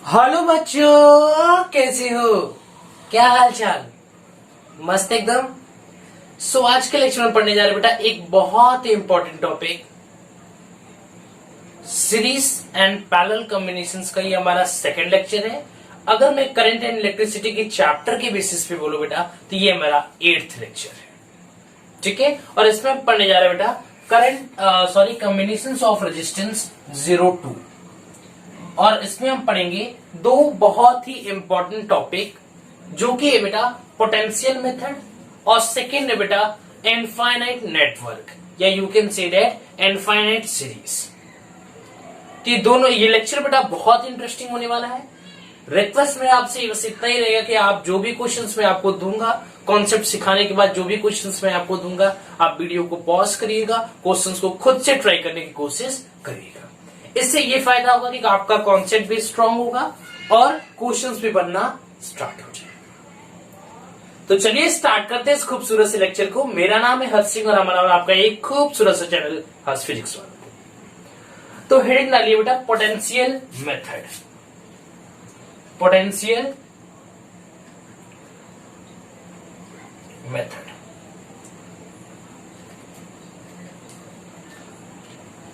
Hello बच्चों, कैसे हो? क्या हाल चाल? मस्त एकदम। आज के लेक्चर में पढ़ने जा रहे बेटा एक बहुत ही important topic, series and parallel combinations का। ये हमारा सेकंड लेक्चर है। अगर मैं करंट एंड इलेक्ट्रिसिटी के चैप्टर के बेसिस पे बोलूं बेटा तो ये हमारा 8th लेक्चर है। ठीक है, और इसमें हम पढ़ने जा रहे हैं बेटा कॉम्बिनेशंस ऑफ रेजिस्टेंस 0-2। और इसमें हम पढ़ेंगे दो बहुत ही इंपॉर्टेंट टॉपिक, जो कि है बेटा पोटेंशियल मेथड और सेकेंड है बेटा इनफाइनाइट नेटवर्क, या you can say that infinite series. ये लेक्चर बेटा बहुत इंटरेस्टिंग होने वाला है। रिक्वेस्ट में आपसे बस इतना ही रहेगा कि आप जो भी क्वेश्चंस मैं आपको दूंगा, कॉन्सेप्ट सिखाने के बाद जो भी क्वेश्चंस मैं आपको दूंगा, आप वीडियो को पॉज करिएगा, क्वेश्चंस को खुद से ट्राई करने की कोशिश करिएगा। इससे ये फायदा होगा कि आपका कॉन्सेप्ट भी स्ट्रांग होगा और क्वेश्चंस भी बनना स्टार्ट हो जाए। तो चलिए स्टार्ट करते हैं इस खूबसूरत से लेक्चर को। मेरा नाम है हर्ष सिंह और हमारा आपका एक खूबसूरत सा चैनल हर्ष फिजिक्स वाला। तो हेडिंग डालिए बेटा पोटेंशियल मेथड। Potential method.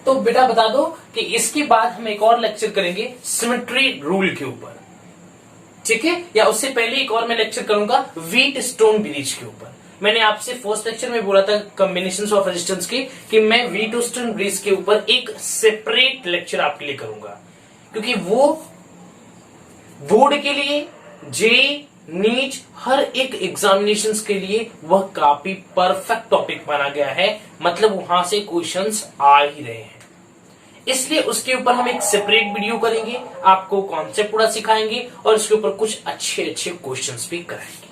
तो बेटा बता दो कि इसके बाद हम एक और लेक्चर करेंगे सिमेट्री रूल के ऊपर। ठीक है, या उससे पहले एक और मैं लेक्चर करूंगा व्हीट स्टोन ब्रिज के ऊपर। मैंने आपसे फर्स्ट लेक्चर में बोला था कॉम्बिनेशंस ऑफ रेजिस्टेंस की कि मैं व्हीट स्टोन ब्रिज के ऊपर एक सेपरेट लेक्चर आपके लिए करूंगा, क्योंकि वो बोर्ड के लिए जे नीट हर एक एग्जामिनेशंस के लिए वह काफी परफेक्ट टॉपिक माना गया है। मतलब वहां से क्वेश्चंस आ ही रहे हैं, इसलिए उसके ऊपर हम एक सेपरेट वीडियो करेंगे, आपको कॉन्सेप्ट पूरा सिखाएंगे और उसके ऊपर कुछ अच्छे अच्छे क्वेश्चंस भी कराएंगे।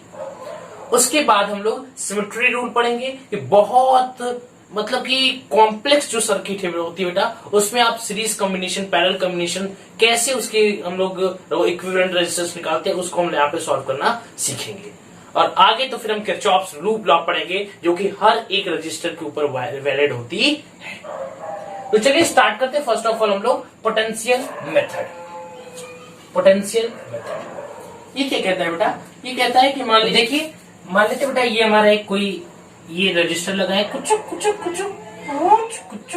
उसके बाद हम लोग सिमेट्री रूल पढ़ेंगे कि बहुत मतलब कि कॉम्प्लेक्स जो सर्किट है होती है बेटा, उसमें आप सीरीज कॉम्बिनेशन, पैरेलल कॉम्बिनेशन कैसे उसके हम लोग इक्विवेलेंट रेजिस्टेंस निकालते हैं, उसको हम यहाँ पे सॉल्व करना सीखेंगे। और आगे तो फिर हम किरचॉफ्स लूप लॉ पढ़ेंगे, जो कि हर एक रजिस्टर के ऊपर वैलिड होती है। तो चलिए स्टार्ट करते हैं। फर्स्ट ऑफ ऑल हम लोग पोटेंशियल मेथड। पोटेंशियल मेथड ये क्या कहता है बेटा? ये कहता है कि मान लेते बेटा ये हमारा एक कोई ये रजिस्टर लगा है, कुछ कुछ कुछ कुछ कुछ कुछ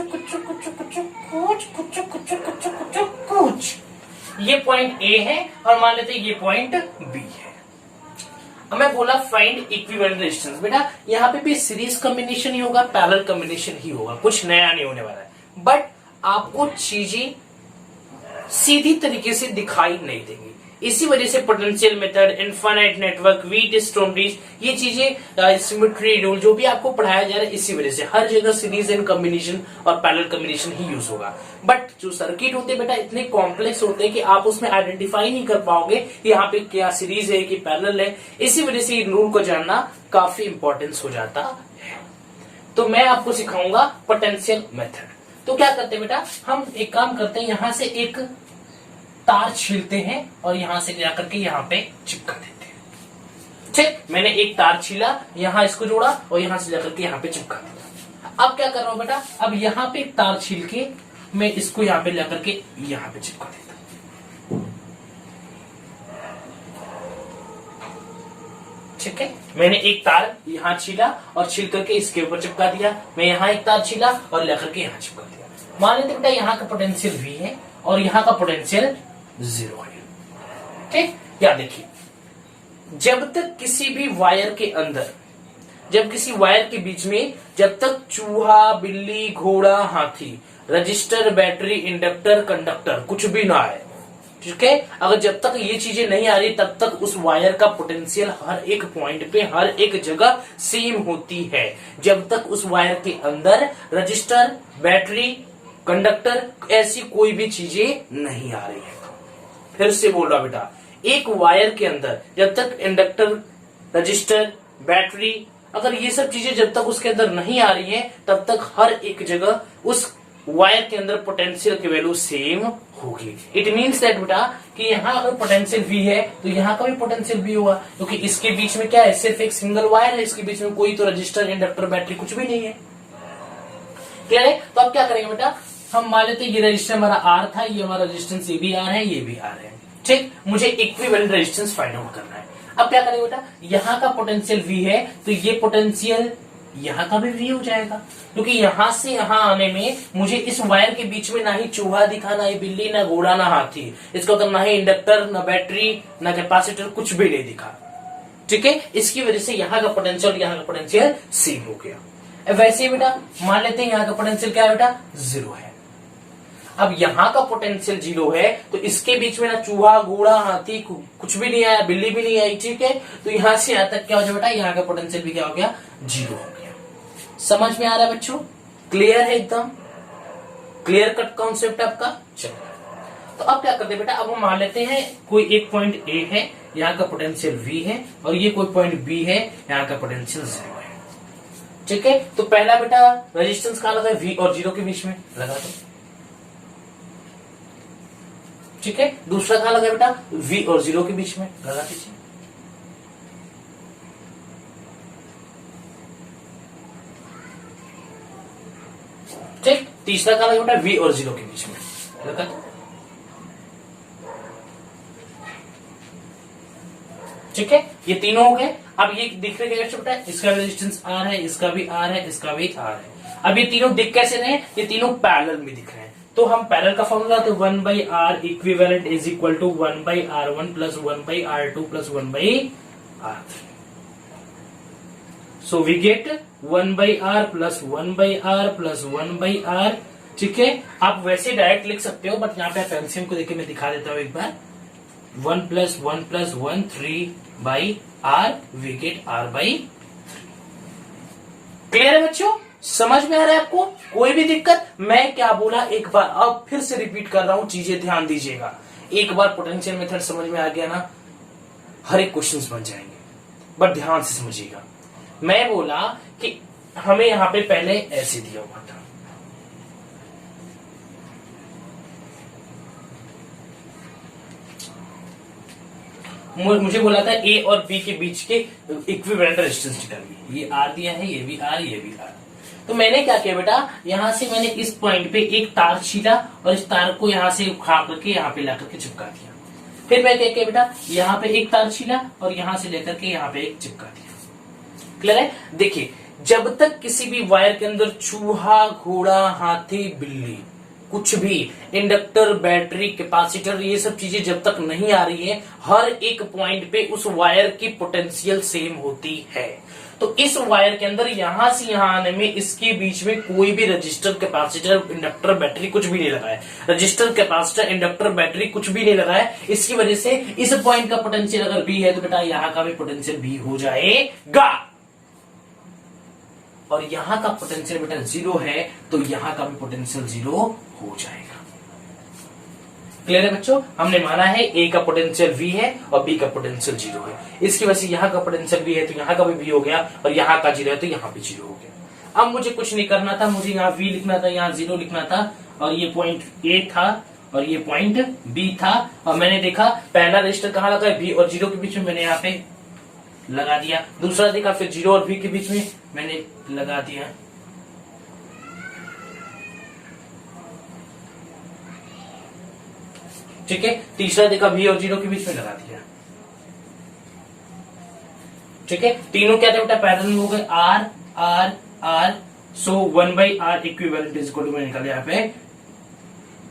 कुछ कुछ कुछ ये पॉइंट ए है और मान लेते ये पॉइंट बी है। अब मैं बोला फाइंड इक्विवेलेंट रेजिस्टेंस। बेटा यहाँ पे भी सीरीज कॉम्बिनेशन ही होगा, पैरेलल कॉम्बिनेशन ही होगा, कुछ नया नहीं होने वाला है। बट आपको चीजें सीधी तरीके से दिखाई नहीं देंगी, इसी वजह से potential method, infinite network, wheat stone bridge, ये चीजें सिमेट्री रूल जो भी आपको पढ़ाया जा रहा है, इसी वजह से हर जगह सीरीज एंड कॉम्बिनेशन और पैरेलल कॉम्बिनेशन ही यूज होगा। बट जो सर्किट होते हैं बेटा इतने कॉम्प्लेक्स होते हैं कि आप उसमें आइडेंटिफाई नहीं कर पाओगे कि यहाँ पे क्या सीरीज है कि पैरेलल है। इसी वजह से इन रूल को जानना काफी इंपॉर्टेंस हो जाता है। तो मैं आपको सिखाऊंगा पोटेंशियल मेथड। तो क्या करते हैं बेटा, हम एक काम करते हैं, यहां से एक तार छीलते हैं और यहां से जाकर के यहां पे चिपका देते हैं। ठीक, मैंने एक तार छीला, यहां इसको जोड़ा और यहां से जाकर के यहां पे चिपका दिया। अब क्या कर रहा हूं बेटा, अब यहां पे एक तार छील के मैं इसको यहां पे जाकर के यहां पे चिपका देता हूं। ठीक है, मैंने एक तार यहां छीला और छील करके इसके ऊपर चिपका दिया। मैं यहां एक तार छीला और लेकर के यहां चिपका दिया। मान लेते बेटा यहाँ का पोटेंशियल V है और यहाँ का पोटेंशियल 0 है। ठीक, या देखिए, जब तक किसी भी वायर के अंदर, जब किसी वायर के बीच में जब तक चूहा, बिल्ली, घोड़ा, हाथी, रजिस्टर, बैटरी, इंडक्टर, कंडक्टर कुछ भी ना आए, ठीक है, अगर जब तक ये चीजें नहीं आ रही तब तक उस वायर का पोटेंशियल हर एक पॉइंट पे, हर एक जगह सेम होती है। जब तक उस वायर के अंदर रजिस्टर, बैटरी, कंडक्टर ऐसी कोई भी चीजें नहीं आ रही है। फिर से बोल रहा बेटा, एक वायर के अंदर जब तक इंडक्टर, रजिस्टर, बैटरी, अगर ये सब चीजें जब तक उसके अंदर नहीं आ रही है तब तक हर एक जगह उस वायर के अंदर पोटेंशियल की वैल्यू सेम होगी। इट मीन्स दैट बेटा कि यहाँ अगर पोटेंशियल V है तो यहाँ का भी पोटेंशियल V होगा, क्योंकि इसके बीच में क्या है, सिर्फ एक सिंगल वायर है, इसके बीच में कोई तो रजिस्टर, इंडक्टर, बैटरी कुछ भी नहीं है। क्लियर है? तो अब क्या करेंगे बेटा, हम मान लेते हैं ये रजिस्टर हमारा R था, ये हमारा रेजिस्टेंस ये भी R है, ये भी R है। ठीक, मुझे इक्विवेलेंट रेजिस्टेंस फाइंड आउट करना है। अब क्या करेंगे बेटा, यहां का पोटेंशियल V है तो ये पोटेंशियल यहां का भी V हो जाएगा, क्योंकि यहां से यहां आने में मुझे इस वायर के बीच में ना ही चूहा दिखा, ना ही बिल्ली, ना घोड़ा, ना हाथी, इसका मतलब ना ही इंडक्टर, ना बैटरी, ना कैपेसिटर, कुछ भी नहीं दिखा। ठीक है, इसकी वजह से यहां का पोटेंशियल यहां का पोटेंशियल सेम हो गया। वैसे बेटा मान लेते हैं यहां का पोटेंशियल क्या है बेटा, 0 है। अब यहां का पोटेंशियल 0 है तो इसके बीच में ना चूहा, घोड़ा, हाथी कुछ भी नहीं आया, बिल्ली भी नहीं आई। ठीक है, तो यहां से यहां तक क्या हो जाए बेटा, यहां का पोटेंशियल भी क्या हो गया, 0 हो गया। समझ में आ रहा है बच्चों, क्लियर है, एकदम क्लियर कट कॉन्सेप्ट आपका। चलो तो अब क्या करते हैं बेटा, अब हम मान लेते हैं कोई एक पॉइंट ए है, यहाँ का पोटेंशियल V है, और ये कोई पॉइंट B है, यहाँ का पोटेंशियल 0 है। ठीक है, तो पहला बेटा रेजिस्टेंस कहां लगा है, V और 0 के बीच में लगा दो। ठीक है, दूसरा कहां लगा बेटा, V और 0 के बीच में लगा दीजिए। ठीक, तीसरा कहां लगा बेटा, V और 0 के बीच में लगा दो। ठीक है, ये तीनों हो गए। अब ये दिख रहे क्या बेटा, इसका रेजिस्टेंस R है, इसका भी R है, इसका भी R है। अब ये तीनों दिख कैसे रहे हैं, ये तीनों पैरेलल में दिख रहे हैं। तो हम पैरेलल का फॉर्मूला तो 1/R equivalent is equal to 1/R1 plus 1/R2 plus 1/R3। So we get 1/R plus 1/R plus 1/R। ठीक है, आप वैसे डायरेक्ट लिख सकते हो, बट यहाँ पे आप एलसीएम को देखिए, मैं दिखा देता हूं एक बार। 1 plus 1 plus 1 3/R, we get R/3। Clear है बच्चों, समझ में आ रहा है आपको, कोई भी दिक्कत? मैं क्या बोला एक बार अब फिर से रिपीट कर रहा हूं, चीजें ध्यान दीजिएगा। एक बार पोटेंशियल मेथड समझ में आ गया ना, हर एक क्वेश्चंस बन जाएंगे, बट ध्यान से समझिएगा। मैं बोला कि हमें यहां पे पहले ऐसे दिया हुआ था, मुझे बोला था ए और बी के बीच के इक्विवेलेंट रेजिस्टेंस निकालिए। ये आर दिया है, ये भी आर, ये भी आर। तो मैंने क्या किया बेटा, यहां से मैंने इस पॉइंट पे एक तार छीला और इस तार को यहां से उठा करके यहां पे ला करके चिपका दिया। फिर मैं क्या किया बेटा, यहां पे एक तार छीला और यहां से लेकर के यहां पे एक चिपका दिया। क्लियर है? देखिए, जब तक किसी भी वायर के अंदर चूहा, घोड़ा, हाथी, बिल्ली, कुछ भी इंडक्टर, बैटरी, कैपेसिटर, ये सब चीजें जब तक नहीं आ रही है, हर एक पॉइंट पे उस वायर की पोटेंशियल सेम होती है। तो इस वायर के अंदर यहां से यहां आने में इसके बीच में कोई भी रजिस्टर, कैपेसिटर, इंडक्टर, बैटरी कुछ भी नहीं लगा है। रजिस्टर, कैपेसिटर, इंडक्टर, बैटरी कुछ भी नहीं लगा है। इसकी वजह से इस पॉइंट का पोटेंशियल अगर बी है तो बेटा यहां का भी पोटेंशियल बी हो जाएगा, और यहां का पोटेंशियल बेटा 0 है तो यहां का भी पोटेंशियल 0 हो जाएगा। क्लियर है बच्चों? हमने माना है ए का पोटेंशियल V है और बी का पोटेंशियल 0 है। इसकी वजह से यहां का पोटेंशियल V है तो यहां का भी V हो गया, और यहां का 0 है तो यहां भी 0 हो गया। अब मुझे कुछ नहीं करना था, मुझे यहाँ V लिखना था, यहाँ 0 लिखना था, और ये पॉइंट A था और ये पॉइंट B था। और मैंने देखा पहला रजिस्टर कहाँ लगा है, B और 0 के बीच में, मैंने यहाँ पे लगा दिया। दूसरा देखा फिर 0 और V के बीच में मैंने लगा दिया। ठीक है, तीसरा देखा V और 0 के बीच में लगा दिया। ठीक है, तीनों क्या थे बेटा, पैरेलल हो गए, R R R। So 1/R equivalent is equal to, मैंने निकाला यहाँ पे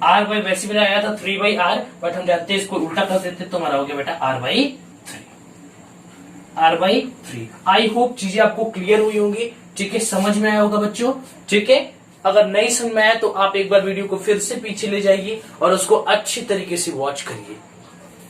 R बाई, वैसे मेरा आया था 3/R, बट हम जानते हैं इसको उल्टा कर देते तो हमारा हो गया बेटा R/3। आई होप चीजें आपको क्लियर हुई होंगी। ठीक है, समझ में आया होगा बच्चों। ठीक है, अगर नहीं समझ में आया तो आप एक बार वीडियो को फिर से पीछे ले जाइए और उसको अच्छी तरीके से वॉच करिए,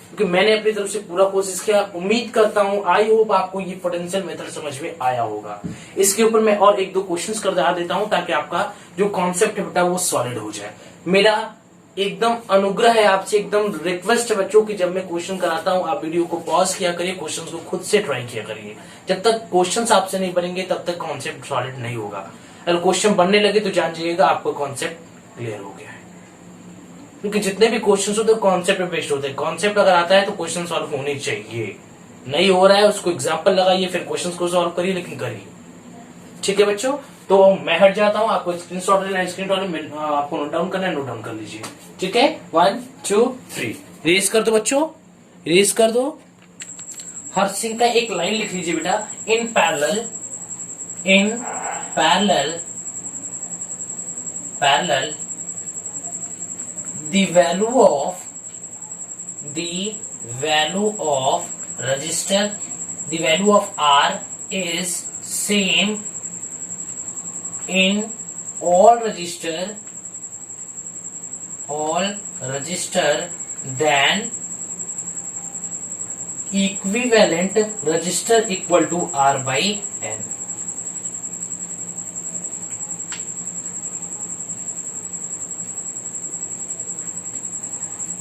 क्योंकि मैंने अपनी तरफ से पूरा कोशिश किया। उम्मीद करता हूं, आई होप आपको ये पोटेंशियल मेथड समझ में आया होगा। इसके ऊपर मैं और एक दो क्वेश्चंस कर देता हूं ताकि आपका जो कॉन्सेप्ट है बेटा वो सॉलिड हो जाए। मेरा एकदम अनुग्रह है आपसे, एकदम रिक्वेस्ट है बच्चों की जब मैं क्वेश्चन कराता हूं आप वीडियो को पॉज किया करिए, क्वेश्चन को खुद से ट्राई किया करिए। जब तक क्वेश्चन आपसे नहीं बनेंगे तब तक कॉन्सेप्ट सॉलिड नहीं होगा। अगर क्वेश्चन बनने लगे तो जान जाइएगा आपका कॉन्सेप्ट क्लियर हो गया है, क्योंकि जितने भी क्वेश्चन होते हैं कॉन्सेप्ट पे बेस्ड होते हैं। कॉन्सेप्ट अगर आता है तो क्वेश्चन सॉल्व होने चाहिए, नहीं हो रहा है उसको एग्जाम्पल लगाइए, फिर क्वेश्चन को सॉल्व करिए, लेकिन करिए। ठीक है बच्चों, तो मैं हट जाता हूं, आपको स्क्रीनशॉट लेना है, स्क्रीनशॉट आपको नोट डाउन करना है, नोट डाउन कर लीजिए। ठीक है, 1 2 3 रेस कर दो बच्चों। इरेज कर दो। हर सिंह का एक लाइन लिख लीजिए बेटा, in parallel the value of register, the value of R is same in all register then equivalent register equal to R by N।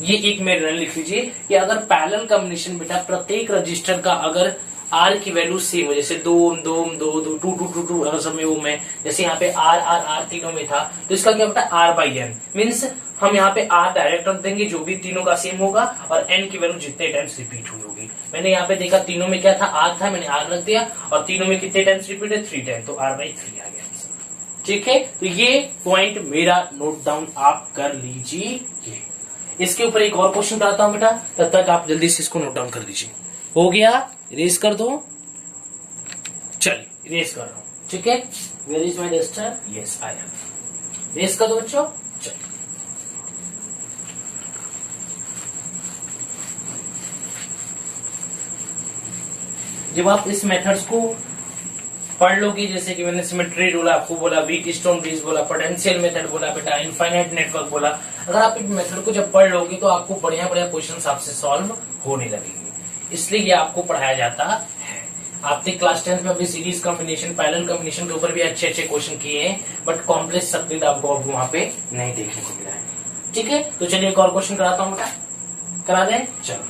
ये एक मेरे लाइन लिख लीजिए कि अगर पैरेलल कॉम्बिनेशन बेटा प्रत्येक रजिस्टर का अगर आर की वैल्यू सेम हो, जैसे 2 2 2 2 2 2 2 2 अगर सब में वो में, जैसे यहाँ पे आर आर आर तीनों में था, तो इसका क्या बेटा आर बाई एन, मीन्स हम यहाँ पे आर डायरेक्ट रख देंगे जो भी तीनों का सेम होगा और एन की वैल्यू जितने टाइम्स रिपीट हुई होगी। मैंने यहाँ पे देखा तीनों में क्या था, आर था, मैंने आर रख दिया और तीनों में कितने टाइम्स रिपीट है, 3 टाइम, तो आर बाई 3 आ गया। ठीक है, तो ये पॉइंट मेरा नोट डाउन आप कर लीजिए। इसके ऊपर एक और क्वेश्चन कराता हूं बेटा, तब तक आप जल्दी से इसको नोट डाउन कर लीजिए। हो गया, इरेज कर दो। चलिए इरेज कर रहा हूं, ठीक है। Where is my duster? Yes I have. Erase कर दो बच्चों। चलिए जब आप इस मेथड्स को पढ़ लोगे, जैसे कि मैंने सिमेट्री रूल आपको बोला, व्हीट स्टोन ब्रिज बोला, पोटेंशियल मेथड बोला बेटा, इनफाइनाइट नेटवर्क बोला, अगर आप इन मेथड को जब पढ़ लोगे तो आपको बढ़िया बढ़िया क्वेश्चंस आपसे सॉल्व होने लगेंगे। इसलिए ये आपको पढ़ाया जाता है। आपने क्लास 10 में अपनी सीरीज कॉम्बिनेशन, पैरेलल कॉम्बिनेशन के ऊपर भी अच्छे अच्छे क्वेश्चन किए हैं, बट कॉम्प्लेक्स सर्किट आपको वहां पे नहीं देखने को मिला है। ठीक है, तो चलिए एक और क्वेश्चन कराता हूं बेटा, करा दें। चलो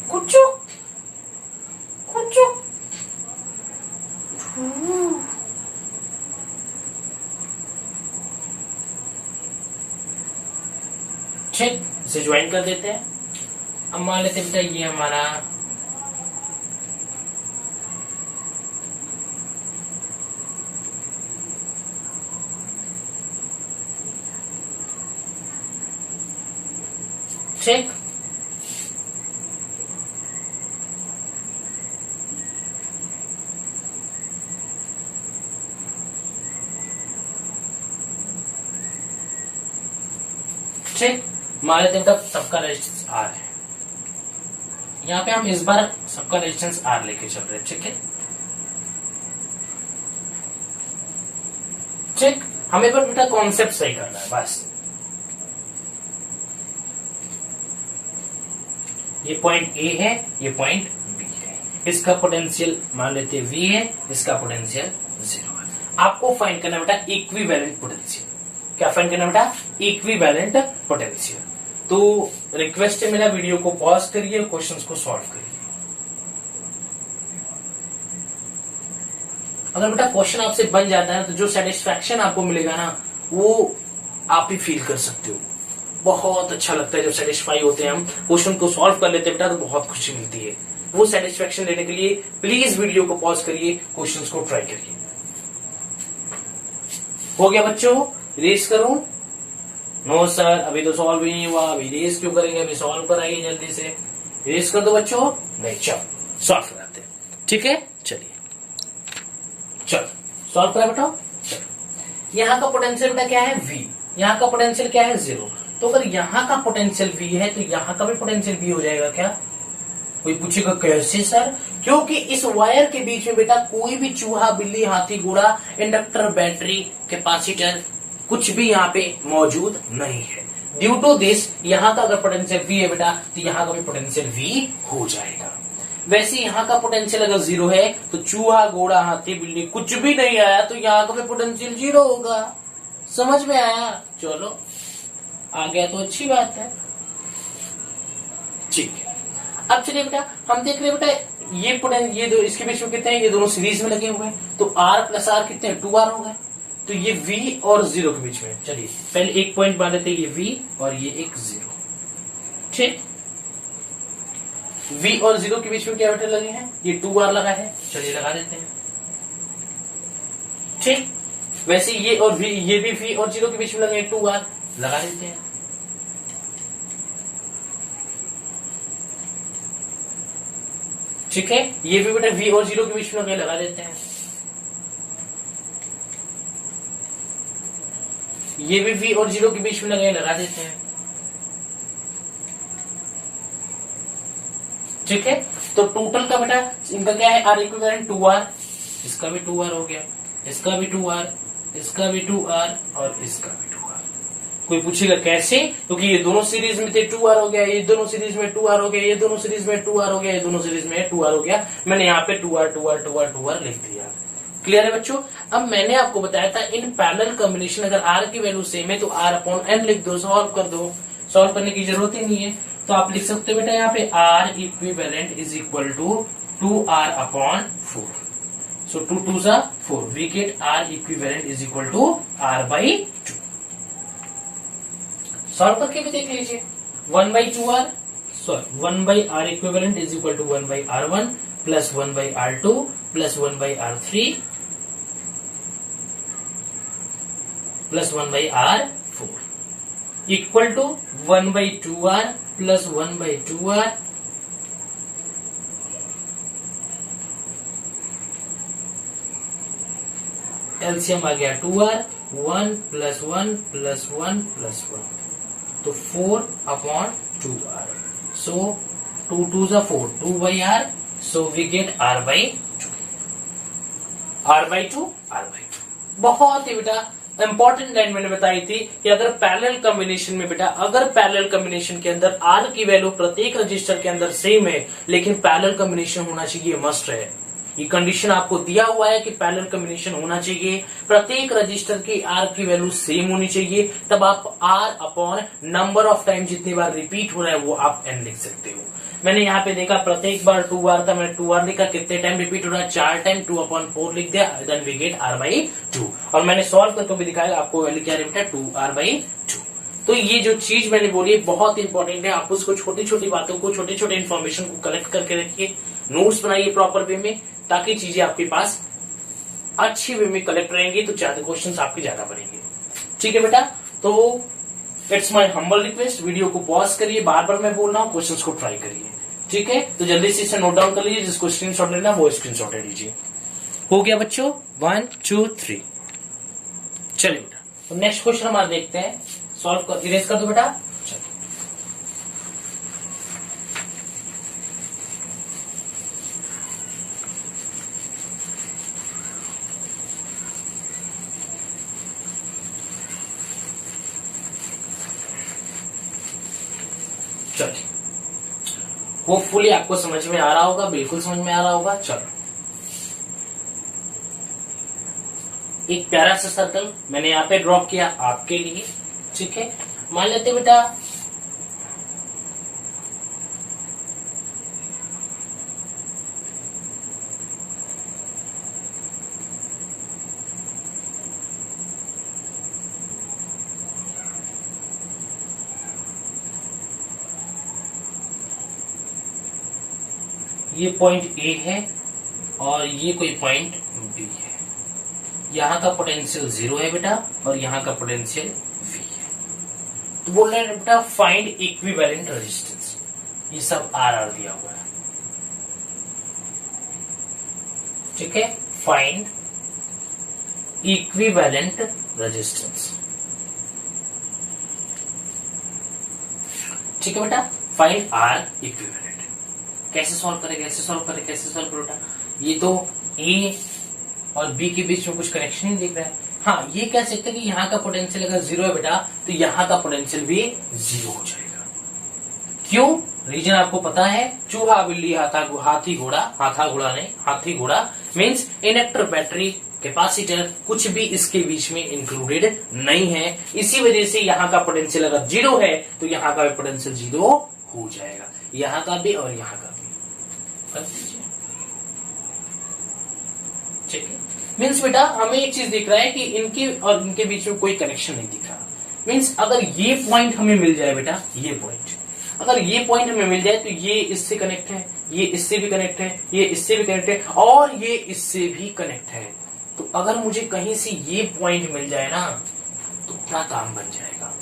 कुछ ठीक, इसे ज्वाइन कर देते हैं। अब मान लेते बेटा ये हमारा ठीक, ठीक, मान लेते हैं सबका रेजिस्टेंस आर है। यहाँ पे हम इस बार सबका रेजिस्टेंस आर लेके चल रहे हैं। ठीक है, ठीक, हमें पर बेटा कॉन्सेप्ट सही करना है बस। ये पॉइंट ए है, ये पॉइंट बी है, इसका पोटेंशियल मान लेते हैं वी है, इसका पोटेंशियल 0 है। आपको फाइंड करना बेटा इक्विवेलेंट पोटेंशियल। क्या फाइंड करना बेटा? Equivalent potential. तो रिक्वेस्ट है मेरा, वीडियो को पॉज करिए और क्वेश्चंस को सॉल्व करिए। अगर बेटा क्वेश्चन आपसे बन जाता है तो जो सेटिस्फैक्शन आपको मिलेगा ना, वो आप ही फील कर सकते हो। बहुत अच्छा लगता है जब सेटिस्फाई होते हैं हम, क्वेश्चन को सॉल्व कर लेते हैं बेटा, तो बहुत खुशी मिलती है। वो सेटिस्फैक्शन लेने के लिए प्लीज वीडियो को पॉज करिए, क्वेश्चंस को ट्राई करिए। हो गया बच्चों? रेस करूं? नो सर अभी तो सॉल्व ही नहीं हुआ, अभी रेस क्यों करेंगे, अभी सॉल्व कराइए जल्दी से। रेस कर दो बच्चों। नहीं, चलो सॉल्व कराते हैं। ठीक है, चलिए चलो सॉल्व करा बेटा। चलो, यहाँ का पोटेंशियल बेटा क्या है? V। यहाँ का पोटेंशियल क्या है? 0। तो अगर यहाँ का पोटेंशियल V है तो यहाँ का भी पोटेंशियल V हो जाएगा क्या? कोई पूछेगा कैसे सर? क्योंकि इस वायर के बीच में बेटा कोई भी चूहा, बिल्ली, हाथी, घोड़ा, इंडक्टर, बैटरी, कैपेसिटर कुछ भी यहाँ पे मौजूद नहीं है। ड्यू टू दिस यहाँ का अगर पोटेंशियल V है बेटा तो यहाँ का भी पोटेंशियल V हो जाएगा। वैसे यहाँ का पोटेंशियल अगर 0 है तो चूहा, घोड़ा, हाथी, बिल्ली कुछ भी नहीं आया तो यहाँ का भी पोटेंशियल 0 होगा। समझ में आया? चलो आ गया तो अच्छी बात है। ठीक है, अब चलिए बेटा हम देख रहे हैं बेटा ये पोटेंशियल, ये दो इसके बीच में कितने हैं? ये दोनों सीरीज में लगे हुए हैं, तो R प्लस R कितने हैं? 2R हो गए। तो ये V और 0 के बीच में, चलिए पहले एक पॉइंट मान लेते हैं, ये V और ये एक 0। ठीक, V और 0 के बीच में क्या बेटा लगे हैं? ये 2R लगा है, चलिए लगा देते हैं। ठीक, वैसे ये और V, ये भी V और 0 के बीच में लगे हैं 2R, लगा देते हैं। ठीक है, ये भी बेटा v और 0 के बीच में कहीं लगा देते हैं, ये भी v और 0 के बीच में कहीं लगा देते हैं। ठीक है, तो टोटल का बेटा इनका क्या है, आर इक्विवेलेंट 2r, इसका भी 2r हो गया, इसका भी 2r, इसका भी 2r और इसका भी 2r। कोई पूछेगा कैसे, क्योंकि ये दोनों सीरीज में थे 2r हो गया, ये दोनों सीरीज में 2r हो गया, ये दोनों सीरीज में 2r हो गया, ये दोनों सीरीज में 2r हो गया। मैंने यहाँ पे 2r 2r 2r 2r लिख दिया। क्लियर है बच्चों। अब मैंने आपको बताया था इन पैरेलल कॉम्बिनेशन अगर r की वैल्यू सेम है तो r/n लिख दो, सॉल्व कर दो। सॉल्व करने की जरूरत ही नहीं है, तो आप लिख सकते हो बेटा यहाँ पे r equivalent is equal to 2r/4। So 2 2 जा 4, we get r equivalent is equal to r/2। Solve करके भी देख लीजिए, 1/2r, sorry 1/r equivalent is equal to 1/r1 plus 1/r2 plus 1/r3 plus 1/r4 equal to 1/2r plus 1/2r LCM आ गया 2r, 1 plus 1 plus 1 plus 1, तो 4/2r। सो 2 2 जा 4, 2/r, so we gate r/2, r/2, r/2। बहुत ही बेटा important line मैंने बताई थी कि अगर पैरेलल कॉम्बिनेशन में बेटा, अगर पैरेलल कॉम्बिनेशन के अंदर r की वैल्यू प्रत्येक रजिस्टर के अंदर सेम है, लेकिन पैरेलल कॉम्बिनेशन होना चाहिए, मस्ट है। ये कंडीशन आपको दिया हुआ है कि पैरेलल कॉम्बिनेशन होना चाहिए, प्रत्येक रजिस्टर की r की वैल्यू सेम होनी चाहिए, तब आप r/, नंबर ऑफ टाइम जितनी बार रिपीट हो रहा है वो आप n लिख सकते हो। मैंने यहाँ पे देखा प्रत्येक बार 2r था, मैंने 2r लिखा, कितने टाइम रिपीट हो रहा है, 4 टाइम, 2/4 लिख दिया, देन वी गेट r/2। और मैंने सॉल्व करके भी दिखाया आपको, वैल्यू क्या बेटा 2r/2। तो ये जो चीज मैंने बोली बहुत इंपॉर्टेंट है, आप उसको छोटी छोटी बातों को, छोटे छोटे इन्फॉर्मेशन को कलेक्ट करके रखिए, नोट्स बनाइए प्रॉपर वे में, ताकि चीजें आपके पास अच्छी वे में कलेक्ट रहेंगी, तो ज्यादा क्वेश्चंस आपके ज्यादा बनेंगे। ठीक है बेटा, तो it's my humble request, video को पॉज करिए, बार बार मैं बोल रहा हूँ, क्वेश्चंस को ट्राई करिए। ठीक है, तो जल्दी से इसे नोट डाउन कर लीजिए, जिसको स्क्रीनशॉट लेना वो स्क्रीनशॉट ले लीजिए। हो गया बच्चों, 1 2 3। चलिए बेटा, तो नेक्स्ट क्वेश्चन हमारा देखते हैं, सॉल्व कर, इरेज कर दो बेटा। चलिए, होपफुली आपको समझ में आ रहा होगा, बिल्कुल समझ में आ रहा होगा। चलो, एक प्यारा सा सर्कल मैंने यहाँ पे ड्रॉ किया आपके लिए। ठीक है, मान लेते बेटा ये पॉइंट ए है और ये कोई पॉइंट बी है, यहाँ का पोटेंशियल 0 है बेटा और यहाँ का पोटेंशियल v है। तो बोल रहे हैं बेटा फाइंड इक्विवेलेंट रेजिस्टेंस, ये सब आर दिया हुआ है। ठीक है, फाइंड इक्विवेलेंट रेजिस्टेंस। ठीक है बेटा, फाइंड आर इक्विवेलेंट। कैसे सॉल्व करें, कैसे सॉल्व करें, कैसे सॉल्व करें बेटा, ये तो ए और बी के बीच में कुछ कनेक्शन नहीं दिख रहा है। हाँ, ये कह सकते हैं कि यहाँ का पोटेंशियल अगर 0 है बेटा, तो यहाँ का पोटेंशियल भी 0 हो जाएगा। क्यों? रीजन आपको पता है, चूहा बिल्ली हाथी घोड़ा, हाथी घोड़ा मीन्स इंडक्टर, बैटरी, कैपेसिटर, कुछ भी इसके बीच में इंक्लूडेड नहीं है। इसी वजह से यहाँ का पोटेंशियल अगर 0 है तो यहाँ का पोटेंशियल 0 हो जाएगा, यहाँ का भी और यहाँ का भी। ठीक है, मीन्स बेटा हमें एक चीज दिख रहा है कि इनके और इनके बीच में कोई कनेक्शन नहीं दिख रहा। मीन्स अगर ये पॉइंट हमें मिल जाए बेटा, ये पॉइंट अगर ये पॉइंट हमें मिल जाए तो ये इससे कनेक्ट है, ये इससे भी कनेक्ट है, ये इससे भी कनेक्ट है और ये इससे भी कनेक्ट है। तो अगर मुझे कहीं से ये पॉइंट मिल जाए ना तो क्या काम बन जाएगा।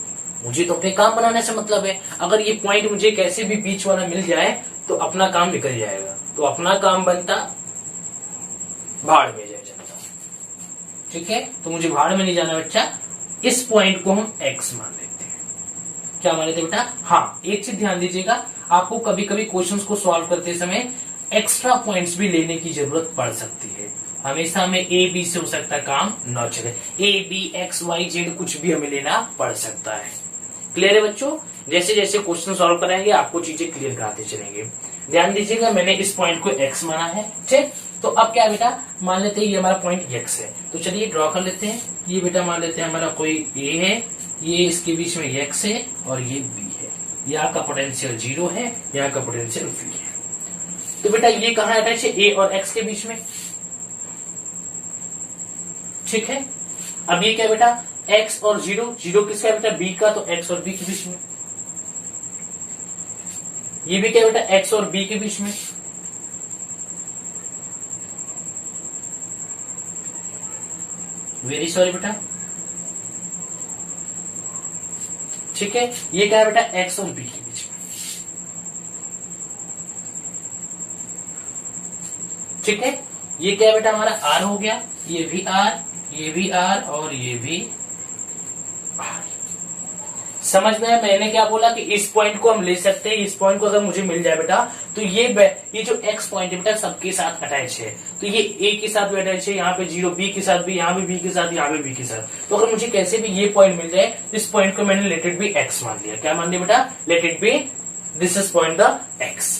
मुझे तो अपने काम बनाने से मतलब है, अगर ये पॉइंट मुझे कैसे भी बीच वाला मिल जाए तो अपना काम निकल जाएगा। तो तो अपना काम बनता भाड़ में जाए जनता। ठीक है, तो मुझे भाड़ में नहीं जाना बच्चा, इस पॉइंट को हम x मान लेते हैं। क्या मान लेते हैं बेटा? हाँ, एक चीज ध्यान दीजिएगा, आपको कभी कभी क्वेश्चंस को सॉल्व करते समय एक्स्ट्रा पॉइंट्स भी लेने की जरूरत पड़ सकती है। हमेशा हमें ए बी से हो सकता है काम न चले, A B X Y Z कुछ भी हमें लेना पड़ सकता है। क्लियर है बच्चों? जैसे जैसे क्वेश्चन सॉल्व कराएंगे आपको चीजें क्लियर कराते चलेंगे। ध्यान दीजिएगा, मैंने इस पॉइंट को x माना है। ठीक, तो अब क्या बेटा, मान लेते हैं ये हमारा पॉइंट x है, तो चलिए ड्रॉ कर लेते हैं। ये बेटा मान लेते हैं हमारा कोई a है, ये इसके बीच में x है और ये b है। यहाँ का पोटेंशियल 0 है, यहाँ का पोटेंशियल v है। तो बेटा ये कहाँ अटैच है? a और x के बीच में। ठीक है, अब ये क्या बेटा, x और 0, 0 किसका है बेटा? b का, तो x और b के बीच में। ये भी क्या बेटा? x और b के बीच में। वेरी सॉरी बेटा। ठीक है, ये क्या है बेटा? x और b के बीच में। ठीक है, ये क्या है बेटा? हमारा r हो गया, ये भी r, ये भी r और ये भी r। समझ में है मैंने क्या बोला कि इस पॉइंट को हम ले सकते हैं। इस पॉइंट को अगर मुझे मिल जाए बेटा, तो ये जो x पॉइंट है बेटा सबके साथ अटैच है, तो ये a के साथ भी अटैच है, यहाँ पे 0, b के साथ भी, यहाँ भी b के साथ, यहाँ पे b के साथ। तो अगर मुझे कैसे भी ये पॉइंट मिल जाए, तो इस पॉइंट को मैंने लेट इट बी x मान लिया। क्या मान लिया बेटा? Late it B this is point the x।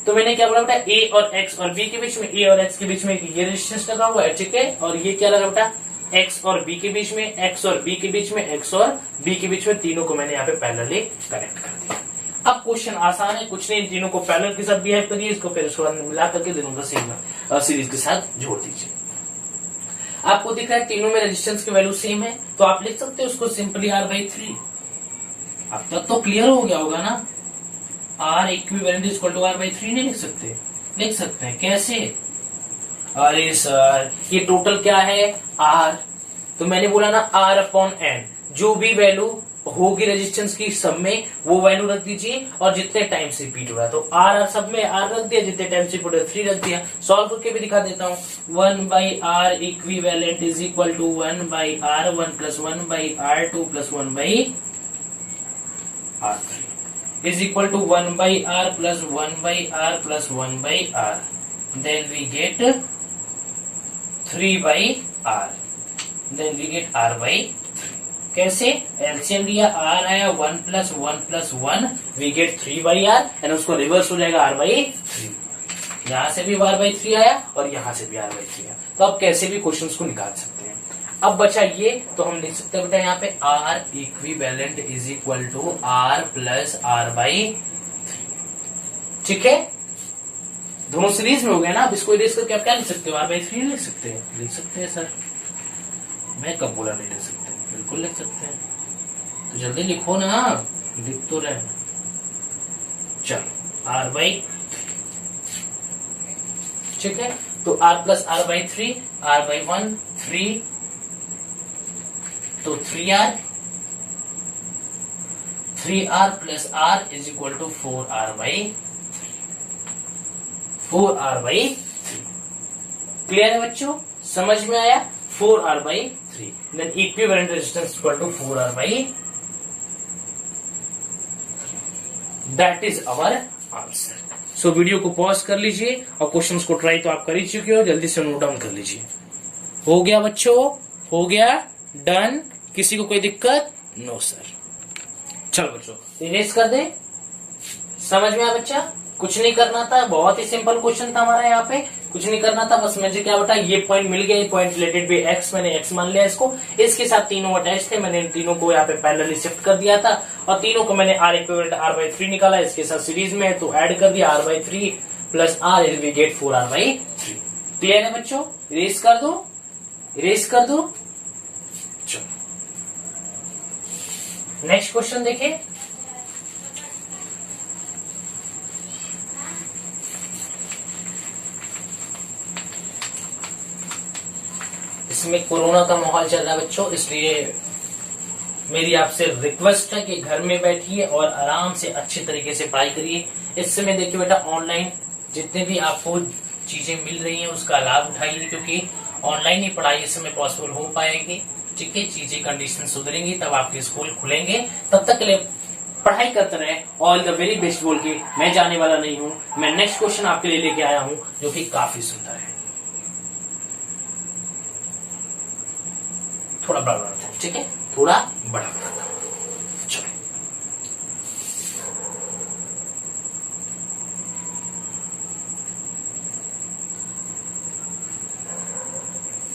तो मैंने क्या बोला बेटा? a और x और b के बीच में, a और x के बीच में ये रेजिस्टेंस लगा हुआ है। ठीक है, और ये क्या लगा बेटा? x और b के बीच में, x और b के बीच में, x और b के बीच में, तीनों को मैंने यहाँ पे पैरेलली कनेक्ट कर दिया। अब क्वेश्चन आसान है, कुछ नहीं, तीनों को पैरेलल के साथ बिहेव करिए, इसको फिर उसके बाद मिला करके तीनों का सीरीज के साथ जोड़ दीजिए। आपको दिख रहा है तीनों में रेजिस्टेंस की वैल्यू सेम है, तो आप लिख सकते हो उसको सिंपली r/3। अब तक तो क्लियर हो गया होगा ना? r equivalent is equal to r/3 नहीं लिख सकते? लिख सकते हैं। कैसे? अरे सर, ये टोटल क्या है? r। तो मैंने बोला ना r/n, जो भी वैल्यू होगी रेजिस्टेंस की सब में वो वैल्यू रख दीजिए, और जितने टाइम से रिपीट हो रहा है तो r सब में r रख दिया, जितने टाइम से रिपीट 3 रख दिया। सॉल्व करके भी दिखा देता हूँ। 1/r equivalent is equal to 1/r 1 plus 1/r 2 plus 1/r3 is equal to 1/r plus 1/r plus 1/r. Then we get 3/r. Then we get r/3. कैसे? एलसीएम लिया, r आया 1 plus 1 plus 1, we get 3/r, and उसको reverse हो जाएगा r/3। यहां से भी r/3 आया और यहां से भी r/3 आया। तो आप कैसे भी क्वेश्चंस को निकाल सकते हैं। अब बचा ये, तो हम लिख सकते हैं बेटा यहाँ पे r equivalent is equal to r plus r/3। ठीक है, दोनों सीरीज में हो गया ना। अब इसको इरेज करके आप क्या लिख सकते हो? r/3 लिख सकते हैं। लिख सकते हैं सर, मैं कब बोला नहीं लिख सकते? बिल्कुल लिख सकते हैं। तो जल्दी लिखो ना, लिख तो रहे। चलो r/3। ठीक है, तो r प्लस r/3, r/1 3, तो 3r plus r is equal to 4r/3। 4r/3। Clear है बच्चों? समझ में आया? 4r/3। Then equivalent resistance equal to 4r/3। That is our answer. So video को पॉज कर लीजिए और क्वेश्चंस को ट्राई तो आप कर ही चुके हो, जल्दी से नोट डाउन कर लीजिए। हो गया बच्चों? हो गया? डन? किसी को कोई दिक्कत? No sir. चलो बच्चों इरेज कर दे। समझ में आया बच्चा? कुछ नहीं करना था, बहुत ही सिंपल क्वेश्चन था हमारा यहाँ पे। कुछ नहीं करना था, बस मुझे क्या बेटा ये पॉइंट मिल गया, ये पॉइंट रिलेटेड भी x, मैंने x मान लिया इसको। इसके साथ तीनों अटैच थे, मैंने इन तीनों को यहाँ पे पैरेलली शिफ्ट कर दिया था और तीनों को मैंने r इक्विवेलेंट r/3 निकाला, इसके साथ सीरीज में तो ऐड कर दिया r/3 plus r we get 4r/3। Clear है बच्चों? इरेज कर दो, इरेज कर दो। चलो नेक्स्ट क्वेश्चन देखें। इसमें कोरोना का माहौल चल रहा है बच्चों, इसलिए मेरी आपसे रिक्वेस्ट है कि घर में बैठिए और आराम से अच्छे तरीके से पढ़ाई करिए। इस समय देखिए बेटा ऑनलाइन जितने भी आपको चीजें मिल रही हैं उसका लाभ उठाइए, क्योंकि ऑनलाइन ही पढ़ाई इस समय पॉसिबल हो पाएगी। ठीक है, चीजें कंडीशन सुधरेंगी तब आपके स्कूल खुलेंगे। तब तक के लिए पढ़ाई करते रहे, ऑल द वेरी बेस्ट बोल के मैं जाने वाला नहीं हूं। मैं नेक्स्ट क्वेश्चन आपके लिए लेके आया हूं जो कि काफी सुंदर है, थोड़ा बड़ा बड़ा था। ठीक है, थोड़ा बड़ा बड़ा था। चलो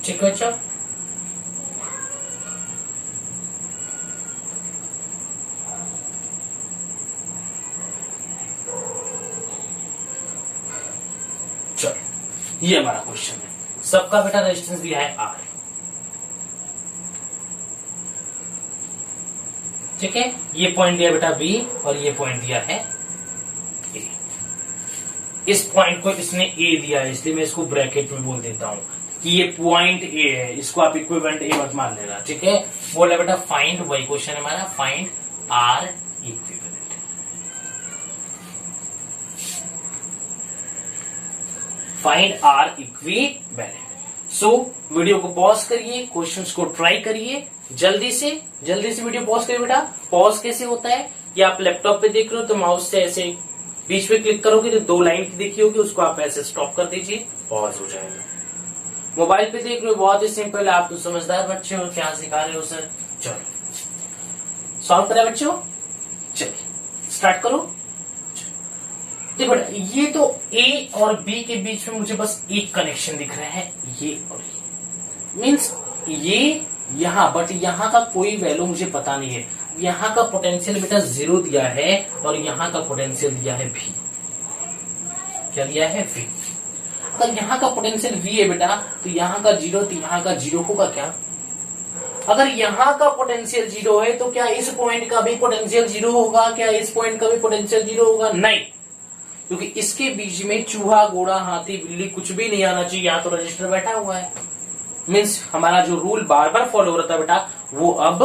ठीक है बच्चों, चलो ये हमारा क्वेश्चन है। सबका बेटा रेजिस्टेंस दिया है R। ठीक है, ये पॉइंट दिया बेटा B और ये पॉइंट दिया है A। इस पॉइंट को इसने A दिया है, इसलिए मैं इसको ब्रैकेट में बोल देता हूं कि ये पॉइंट A है। इसको आप इक्विवेलेंट A मत मान लेना। ठीक है, बोला बेटा फाइंड, वही क्वेश्चन है हमारा, find R equivalent. Find R equivalent. सो वीडियो को पॉज करिए, क्वेश्चंस को ट्राई करिए, जल्दी से वीडियो पॉज करिए बेटा। पॉज कैसे होता है कि आप लैपटॉप पे देख रहे हो तो माउस से ऐसे बीच में क्लिक करोगे तो 2 लाइन की देखी होगी, उसको आप ऐसे स्टॉप कर दीजिए, पॉज हो जाएगा। मोबाइल पे देख रहे हो, बहुत ही सिंपल है, आप तो समझदार बच्चे हो, क्या सिखा रहे हो सर। चलो सॉल्व करें बच्चों, चलिए स्टार्ट करो। देखो बेटा, ये तो A और B के बीच में मुझे बस एक कनेक्शन दिख रहा है, ये और ये, मीन्स ये यहां, बट यहां का कोई वैल्यू मुझे पता नहीं है। यहां का पोटेंशियल बेटा 0 दिया है और यहां का पोटेंशियल दिया है V। क्या दिया है? V। अगर यहां का पोटेंशियल V है बेटा तो यहां का 0, तो यहां का 0 होगा क्या? अगर यहां का पोटेंशियल 0 है तो क्या इस पॉइंट का भी पोटेंशियल 0 होगा? क्या इस पॉइंट का भी पोटेंशियल 0 होगा? नहीं, क्योंकि इसके बीच में चूहा, घोड़ा, हाथी, बिल्ली कुछ भी नहीं आना चाहिए। यहाँ तो रजिस्टर बैठा हुआ है, मीन्स हमारा जो रूल बार बार फॉलो हो रहा था बेटा वो अब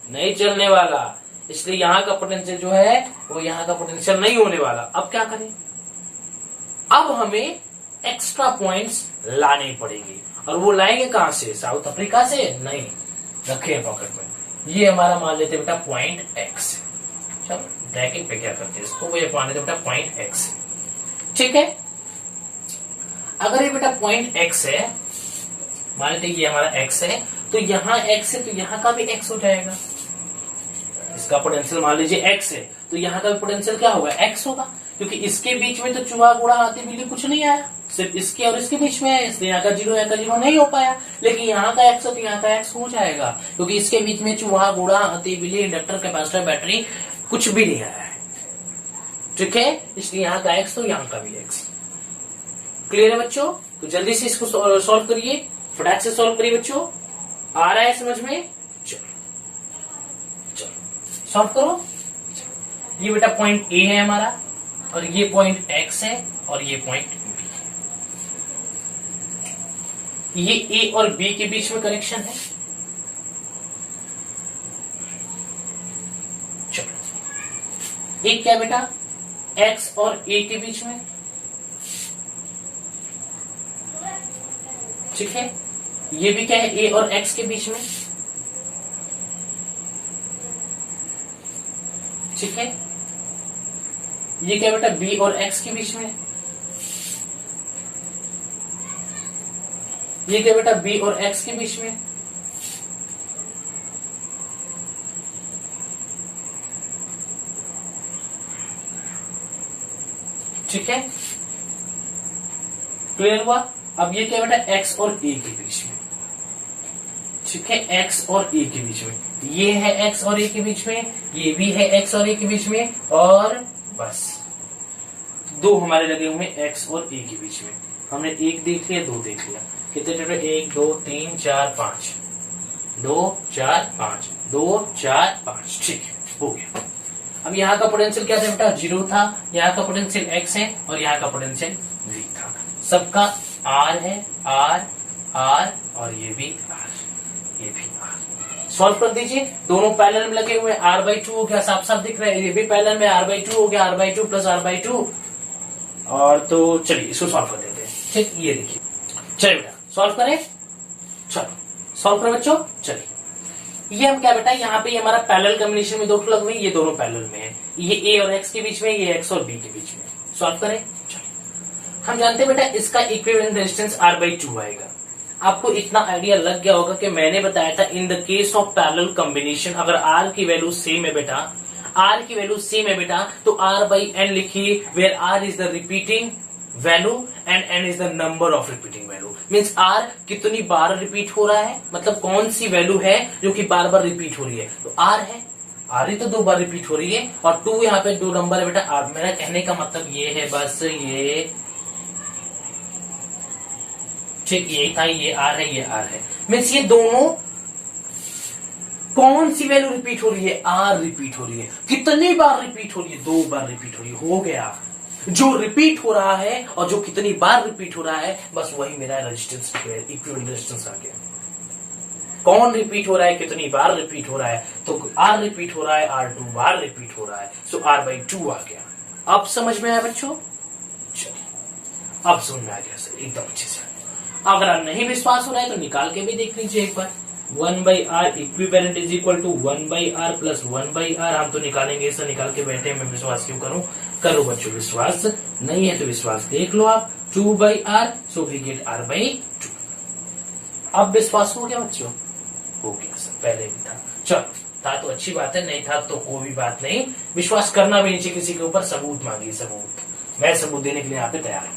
नहीं चलने वाला। इसलिए यहाँ का पोटेंशियल जो है वो यहाँ का पोटेंशियल नहीं होने वाला। अब क्या करें? अब हमें एक्स्ट्रा पॉइंट्स लाने पड़ेंगे, और वो लाएंगे कहां से? साउथ अफ्रीका से? नहीं, रखे पॉकेट में। ये हमारा मान लेते बेटा पॉइंट एक्स। चलो ब्रैकेट पे क्या करते हैं इसको, वो ये मान लेते बेटा पॉइंट एक्स। ठीक है, अगर ये बेटा पॉइंट एक्स है, मान लेते ये हमारा एक्स है, तो यहाँ एक्स है तो यहाँ का भी एक्स हो जाएगा। इसका पोटेंशियल मान लीजिए एक्स है तो यहाँ का भी पोटेंशियल क्या होगा? एक्स होगा, क्योंकि इसके बीच में तो चूहा, घोड़ा, हाथी, बिल्ली कुछ नहीं आया, सिर्फ इसके और इसके बीच में है, इसलिए यहाँ का 0 यहाँ का 0 नहीं हो पाया। लेकिन यहाँ का एक्स हो तो यहाँ का एक्स हो जाएगा, क्योंकि इसके बीच में चूहा, घोड़ा, हाथी, बिल्ली, इंडक्टर, कैपेसिटर, बैटरी कुछ भी नहीं आया है। ठीक है, इसलिए यहाँ का एक्स तो यहाँ का भी एक्स। क्लियर है बच्चों? तो जल्दी से इसको सॉल्व करिए, फटाक से सॉल्व करिए बच्चों। आ रहा है समझ में? चलो चलो सॉल्व करो। ये बेटा पॉइंट ए है हमारा, और ये पॉइंट एक्स है, और ये पॉइंट बी है। ये ए और बी के बीच में कनेक्शन है। चलो, एक क्या बेटा? एक्स और ए के बीच में। ठीक है, ये भी क्या है? ए और एक्स के बीच में। ठीक है, ये क्या बेटा? बी और एक्स के बीच में। ये क्या बेटा? बी और एक्स के बीच में। ठीक है, क्लियर हुआ? अब ये क्या बेटा? एक्स और ए के बीच में। ठीक है, एक्स और ए के बीच में, ये है एक्स और ए के बीच में, ये भी है एक्स और ए के बीच में, और बस 2 हमारे लगे हुए एक्स और ए के बीच में। हमने 1 देख लिया, 2 देख लिया। कितने टोटल? 1 2 3 4 5, 2 4 5, 2 4 5। ठीक है, हो गया। अब यहाँ का पोटेंशियल क्या था बेटा? 0 था। यहाँ का पोटेंशियल x है और यहाँ का पोटेंशियल v था। सबका r है, r r, और ये भी r, ये भी r। सॉल्व कर दीजिए, दोनों पैरेलल में लगे हुए। r/2 हो गया, साफ साफ दिख रहा है। ये भी पैरेलल में r/2 हो गया, r/2 प्लस r/2 और तो चलिए इसको सॉल्व कर देते हैं। ठीक, ये देखिए, चलिए बेटा सॉल्व करें। चलो सॉल्व करें बच्चों। चलिए ये हम क्या बेटा, यहाँ पे हमारा पैरेलल कॉम्बिनेशन में दो लग हुए, ये दोनों पैरेलल में है, ये ए और एक्स के बीच में, ये एक्स और बी के बीच में। सॉल्व करें। चलिए हम जानते हैं बेटा इसका इक्विवेलेंट रेजिस्टेंस R/2 आएगा। आपको इतना आइडिया लग गया होगा कि मैंने बताया था in the case of parallel combination अगर R की वैल्यू सेम है बेटा, R की वैल्यू सेम है बेटा, तो R/n लिखिए, where R is the repeating value and n is the number of repeating value. Means R कितनी बार रिपीट हो रहा है, मतलब कौन सी वैल्यू है जो कि बार बार रिपीट हो रही है, तो R है। R ही तो 2 बार रिपीट हो रही है, और 2 यहाँ पे 2 नंबर है बेटा। मेरा कहने का मतलब ये है, बस ये ठीक यही था, ये R है, ये R है। मीन्स ये दोनों कौन सी वैल्यू रिपीट हो रही है, R रिपीट हो रही है। कितनी बार रिपीट हो रही है, 2 बार रिपीट हो रही है। हो गया, जो रिपीट हो रहा है और जो कितनी बार रिपीट हो रहा है, बस वही मेरा रेजिस्टेंस, इक्विवेलेंट रेजिस्टेंस आ गया। कौन रिपीट हो रहा है, कितनी बार रिपीट हो रहा है, तो R रिपीट हो रहा है, R 2 बार रिपीट हो रहा है, सो R/2 आ गया। अब समझ में आया बच्चों? चलिए अब समझ में आ गया सर, एकदम अच्छे से। अगर आप नहीं विश्वास हो रहा है तो निकाल के भी देख लीजिए एक बार। 1/R equivalent is equal to 1/R plus 1/R। हम तो निकालेंगे, इसे निकाल के बैठे, मैं विश्वास क्यों करूं? करो बच्चों, विश्वास नहीं है तो विश्वास देख लो आप। 2/R, so we gate R/2। अब विश्वास हो गया बच्चों? हो गया सर, पहले भी था। चलो, था तो अच्छी बात है, नहीं था तो कोई बात नहीं। विश्वास करना भी नहीं चाहिए किसी के ऊपर, सबूत मांगिए, सबूत। मैं सबूत देने के लिए यहाँ पे तैयार हूँ।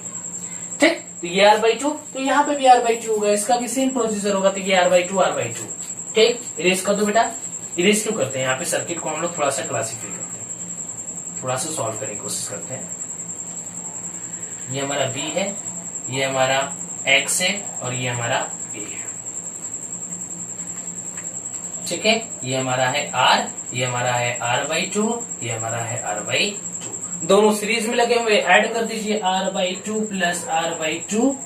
ठीक, तो ये R/2, तो यहाँ पे भी R/2 होगा, इसका भी सेम प्रोसीजर होगा, तो ये R/2। ठीक, इरेज कर दो बेटा। इरेज क्यों करते हैं? यहाँ पे सर्किट को हम लोग थोड़ा सा क्लासिफाई करते हैं, थोड़ा सा सॉल्व करने की कोशिश करते हैं। ये हमारा B है, ये हमारा X है, और ये हमारा A है। ठीक है, ये हमारा है R, ये हमारा है R/2, ये हमारा है R/2। दोनों सीरीज में लगे हुए, ऐड कर दीजिए। R/2 plus R/2,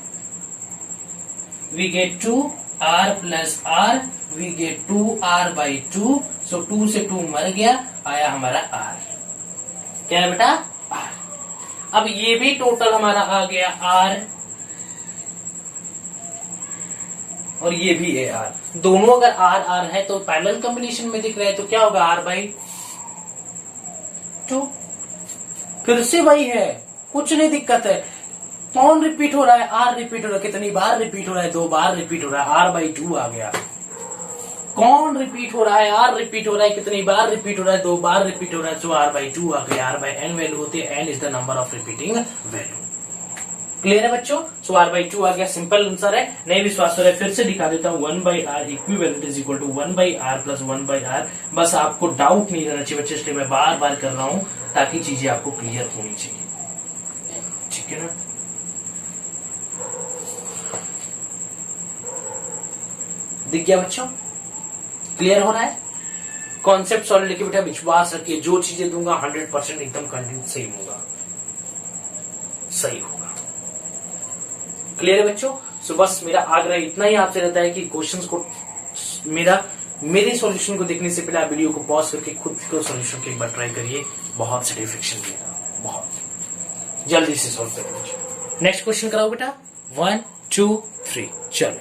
we get 2R plus R, we get 2R/2। So 2 से 2 मर गया, आया हमारा R। क्या है बेटा? R। अब ये भी टोटल हमारा आ गया R, और ये भी है R। दोनों अगर R है तो पैरेलल कॉम्बिनेशन में दिख रहा है, तो क्या होगा? R/2। फिर से वही है, कुछ नहीं दिक्कत है। कौन रिपीट हो रहा है? R रिपीट हो रहा है। कितनी बार रिपीट हो रहा है? 2 बार रिपीट हो रहा है, R/2 आ गया। कौन रिपीट हो रहा है? R रिपीट हो रहा है। कितनी बार रिपीट हो रहा है? 2 बार रिपीट हो रहा है, तो R/2 आ गया। R/n वैल्यू होती है, n is the number of repeating value. Clear है बच्चों? सो R/2 आ गया, सिंपल आंसर है। नहीं विश्वास हो रहा है, फिर से दिखा देता हूँ। 1/R equivalent is equal to 1/R plus 1/R। बस आपको डाउट नहीं रहना चाहिए बच्चे, इसलिए मैं बार बार कर रहा हूँ, ताकि चीजें आपको क्लियर होनी चाहिए। ठीक है ना? दिख गया बच्चों? क्लियर हो रहा है? कॉन्सेप्ट सॉल्व लेके बेटा विश्वास रखिए, जो चीजें दूंगा 100% एकदम कंटेंट सही होगा, सही होगा। क्लियर है बच्चों? सो बस मेरा आग्रह इतना ही आपसे रहता है कि क्वेश्चंस को मेरे सॉल्यूशन को देखने से पहले आप वीडियो को पॉज करके खुद को सॉल्यूशन को एक बार ट्राई करिए, बहुत सेटिस्फेक्शन मिलेगा, बहुत जल्दी से सॉल्व कर लीजिए। नेक्स्ट क्वेश्चन कराओ बेटा। 1 2 3, चलो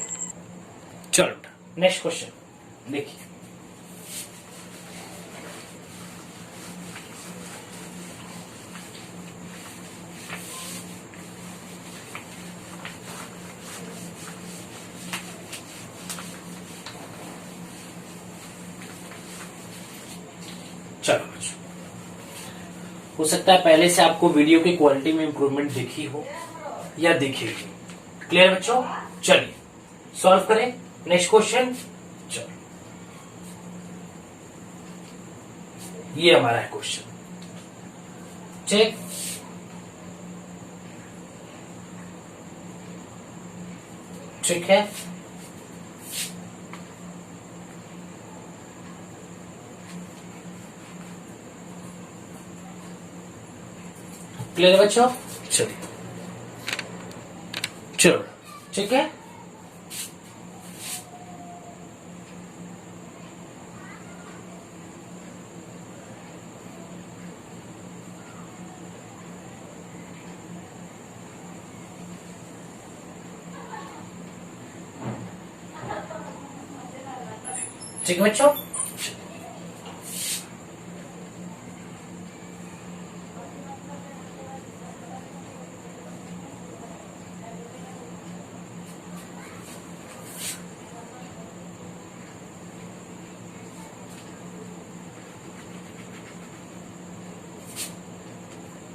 चलो बेटा नेक्स्ट क्वेश्चन देखिए। चलो हो सकता है पहले से आपको वीडियो की क्वालिटी में इंप्रूवमेंट दिखी हो या दिखेगी। क्लियर बच्चों? चलिए सॉल्व करें नेक्स्ट क्वेश्चन। चलो ये हमारा है क्वेश्चन। ठीक, ठीक है। क्लियर है बच्चों? चलिए चलो ठीक है। ठीक है बच्चों।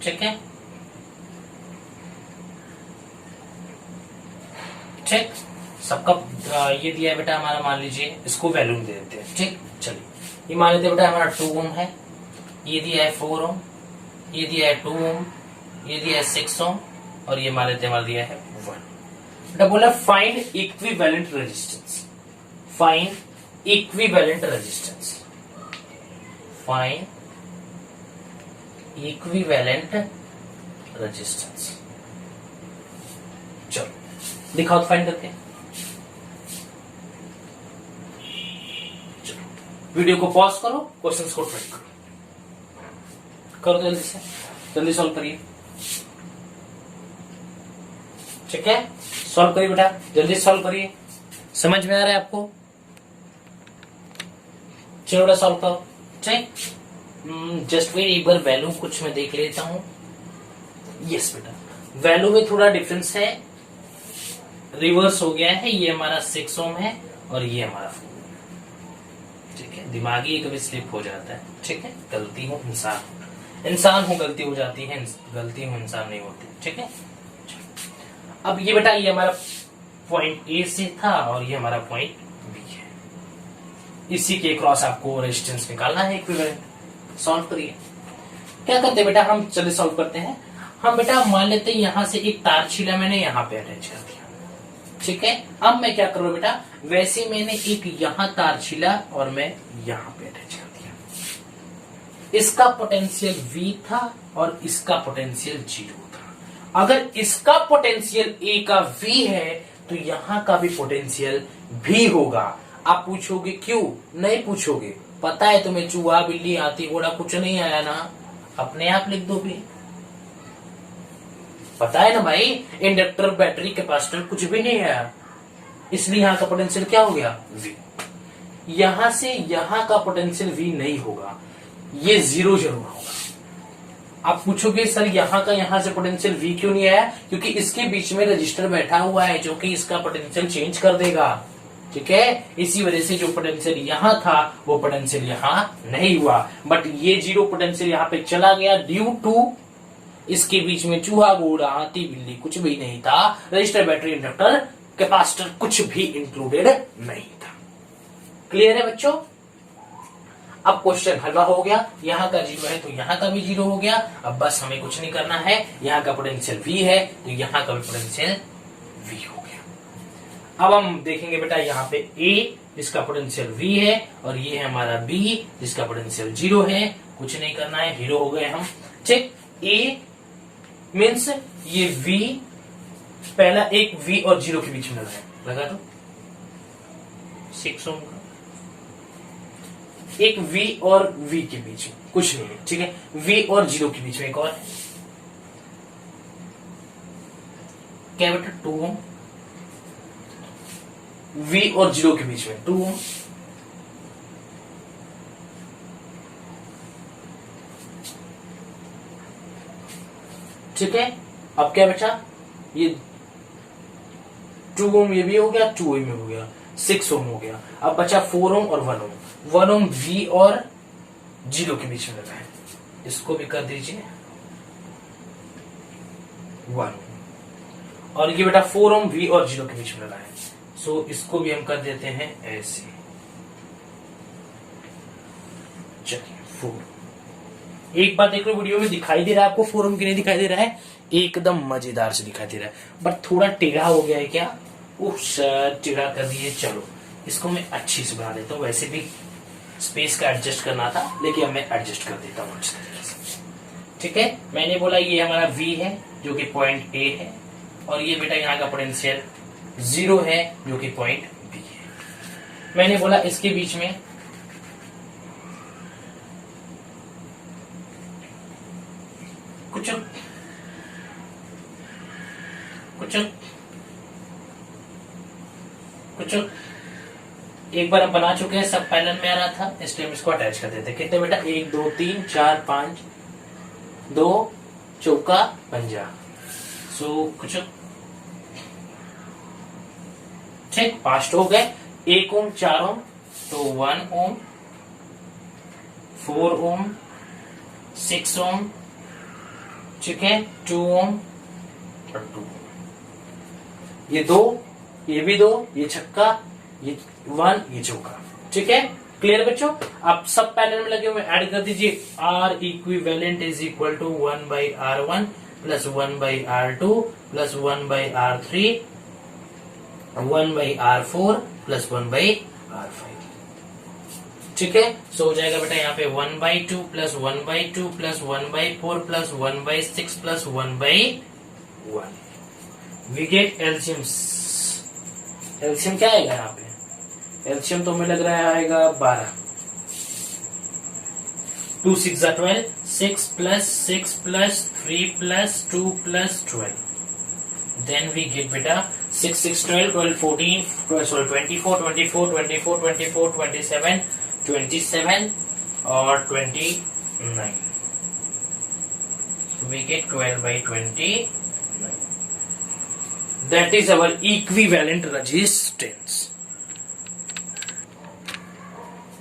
ठीक है, ठीक सबका ये दिया है बेटा हमारा, मान लीजिए इसको वैल्यू दे देते हैं। ठीक, चलिए ये मान लेते हैं बेटा हमारा 2 ओम है, ये दिया है 4 ओम, ये दिया है 2 ओम, ये दिया है 6 ओम, और ये मान लेते हैं हमारा दिया है 1। बेटा बोला find equivalent resistance, find equivalent resistance, find equivalent resistance. चलो दिखाओ तो फाइंड करके। चलो वीडियो को पॉज करो, क्वेश्चंस को ट्राई करो, करो जल्दी से, जल्दी सॉल्व करिए। ठीक है, सॉल्व करिए बेटा, जल्दी सॉल्व करिए। समझ में आ रहा है आपको? चलो बेटा सॉल्व करो। ठीक, जस्ट वेट, एक बार वैल्यू कुछ मैं देख लेता हूं। यस बेटा, वैल्यू में थोड़ा डिफरेंस है, रिवर्स हो गया है। ये हमारा 6 ओम है और ये हमारा 4 ओम। ठीक है, दिमागी कभी स्लिप हो जाता है। ठीक है, गलती हो इंसान हो, गलती हो जाती है, गलती हो इंसान नहीं होती। ठीक है, अब ये बेटा ये हमारा पॉइंट ए से था और ये हमारा पॉइंट बी है। इसी के क्रॉस आपको रेजिस्टेंस निकालना है इक्विवेलेंट। सॉल्व करिए। क्या करते हैं बेटा हम, चलिए सॉल्व करते हैं। हम बेटा मान लेते हैं यहां से एक तार छीला मैंने यहां पे अटैच कर दिया। ठीक है, अब मैं क्या करूं बेटा, वैसे मैंने एक यहां तार छीला और मैं यहां पे अटैच कर दिया। इसका पोटेंशियल V था और इसका पोटेंशियल 0 था। अगर इसका पोटेंशियल A का V है तो यहां का भी पोटेंशियल V होगा। आप पूछोगे क्यों? नहीं पूछोगे, पता है तुम्हें, चूहा बिल्ली हाथी घोड़ा कुछ नहीं आया ना, अपने आप लिख दो भी। पता है ना भाई, इंडक्टर बैटरी कैपेसिटर कुछ भी नहीं आया, इसलिए यहां का पोटेंशियल क्या हो गया? V। यहां से यहां का पोटेंशियल V नहीं होगा, ये 0 जरूर होगा। आप पूछोगे सर यहां का यहां से पोटेंशियल V क्यों नहीं आया? क्योंकि इसके बीच में रजिस्टर बैठा हुआ है जो कि इसका पोटेंशियल चेंज कर देगा। ठीक है, इसी वजह से जो पोटेंशियल यहां था वो पोटेंशियल यहां नहीं हुआ, बट ये 0 पोटेंशियल यहां पे चला गया ड्यू टू इसके बीच में चूहा घोड़ा हाथी बिल्ली कुछ भी नहीं था, रजिस्टर बैटरी इंडक्टर कैपेसिटर कुछ भी इंक्लूडेड नहीं था। क्लियर है बच्चों? अब क्वेश्चन हलवा हो गया, यहाँ का 0 है तो यहाँ का भी 0 हो गया। अब बस हमें कुछ नहीं करना है, यहाँ का पोटेंशियल V है तो यहाँ का भी पोटेंशियल V हो गया। अब हम देखेंगे बेटा यहाँ पे A जिसका पोटेंशियल V है और ये है हमारा B जिसका पोटेंशियल 0 है। कुछ नहीं करना है, हीरो हो गए हम। ठीक, A मीन्स ये V, पहला एक V और 0 के बीच में लगा दो 6 ओम का, एक V और V के बीच में कुछ नहीं है। ठीक है, V और 0 के बीच में एक और है, क्या बेटा 2 ओम, V और 0 के बीच में 2 ओम, ठीक है। अब क्या बचा, ये 2 ओम ये भी हो गया, 2 ओम हो गया, 6 ओम हो गया। अब बचा 4 ओम और 1 ओम। 1 ओम V और 0 के बीच में लगा है, इसको भी कर दीजिए 1 ओम। और ये बेटा 4 ओम V और 0 के बीच में लगा है, सो इसको भी हम कर देते हैं ऐसे। चलिए 4। एक बात देख लो, वीडियो में दिखाई दे रहा है आपको 4 ओम की नहीं दिखाई दे रहा है? एकदम मजेदार से दिखाई दे रहा है, बट थोड़ा टेढ़ा हो गया है क्या? उफ सर टेढ़ा कर दिए। चलो इसको मैं अच्छी से बना देता हूँ, वैसे भी स्पेस का एडजस्ट करना था लेकिन अब मैं एडजस्ट कर देता हूँ अच्छी तरीके से। ठीक है, मैंने बोला ये हमारा V है जो कि पॉइंट A है और ये बेटा यहाँ का पोटेंशियल 0 है जो कि पॉइंट B है। मैंने बोला इसके बीच में कुछ एक बार हम बना चुके हैं, सब पैनल में आ रहा था, इसलिए हम इसको अटैच कर देते हैं। कितने बेटा, 1 2 3 4 5, 2 चौका 50, सो कुछ ठीक 5 हो गए। 1 ओम 4 ओम तो 1 ओम, 4 ओम 6 ओम, ठीक है 2 ओम और 2 ओम। ये 2, ये भी 2, ये छक्का, ये 1, ये चौका, ठीक है क्लियर बच्चों। आप सब पैनल में लगे हुए ऐड कर दीजिए। R equivalent is equal to 1/R1 plus 1/R2 plus 1/R3 1/R4 plus 1/R5, ठीक है। सो हो जाएगा बेटा यहाँ पे 1/2 plus 1/2 plus 1/4 plus 1/6 plus 1/1। We get LCM. LCM क्या आएगा यहाँ पे? एलसीएम तो हमें लग रहा है आएगा 12। 2 6 12, 6 plus 3 plus 2 plus 12। Then we get beta 6 6 12 12 14 sorry 24 24 24 24 27 27 और 29, we get 12/29. That is our equivalent resistance.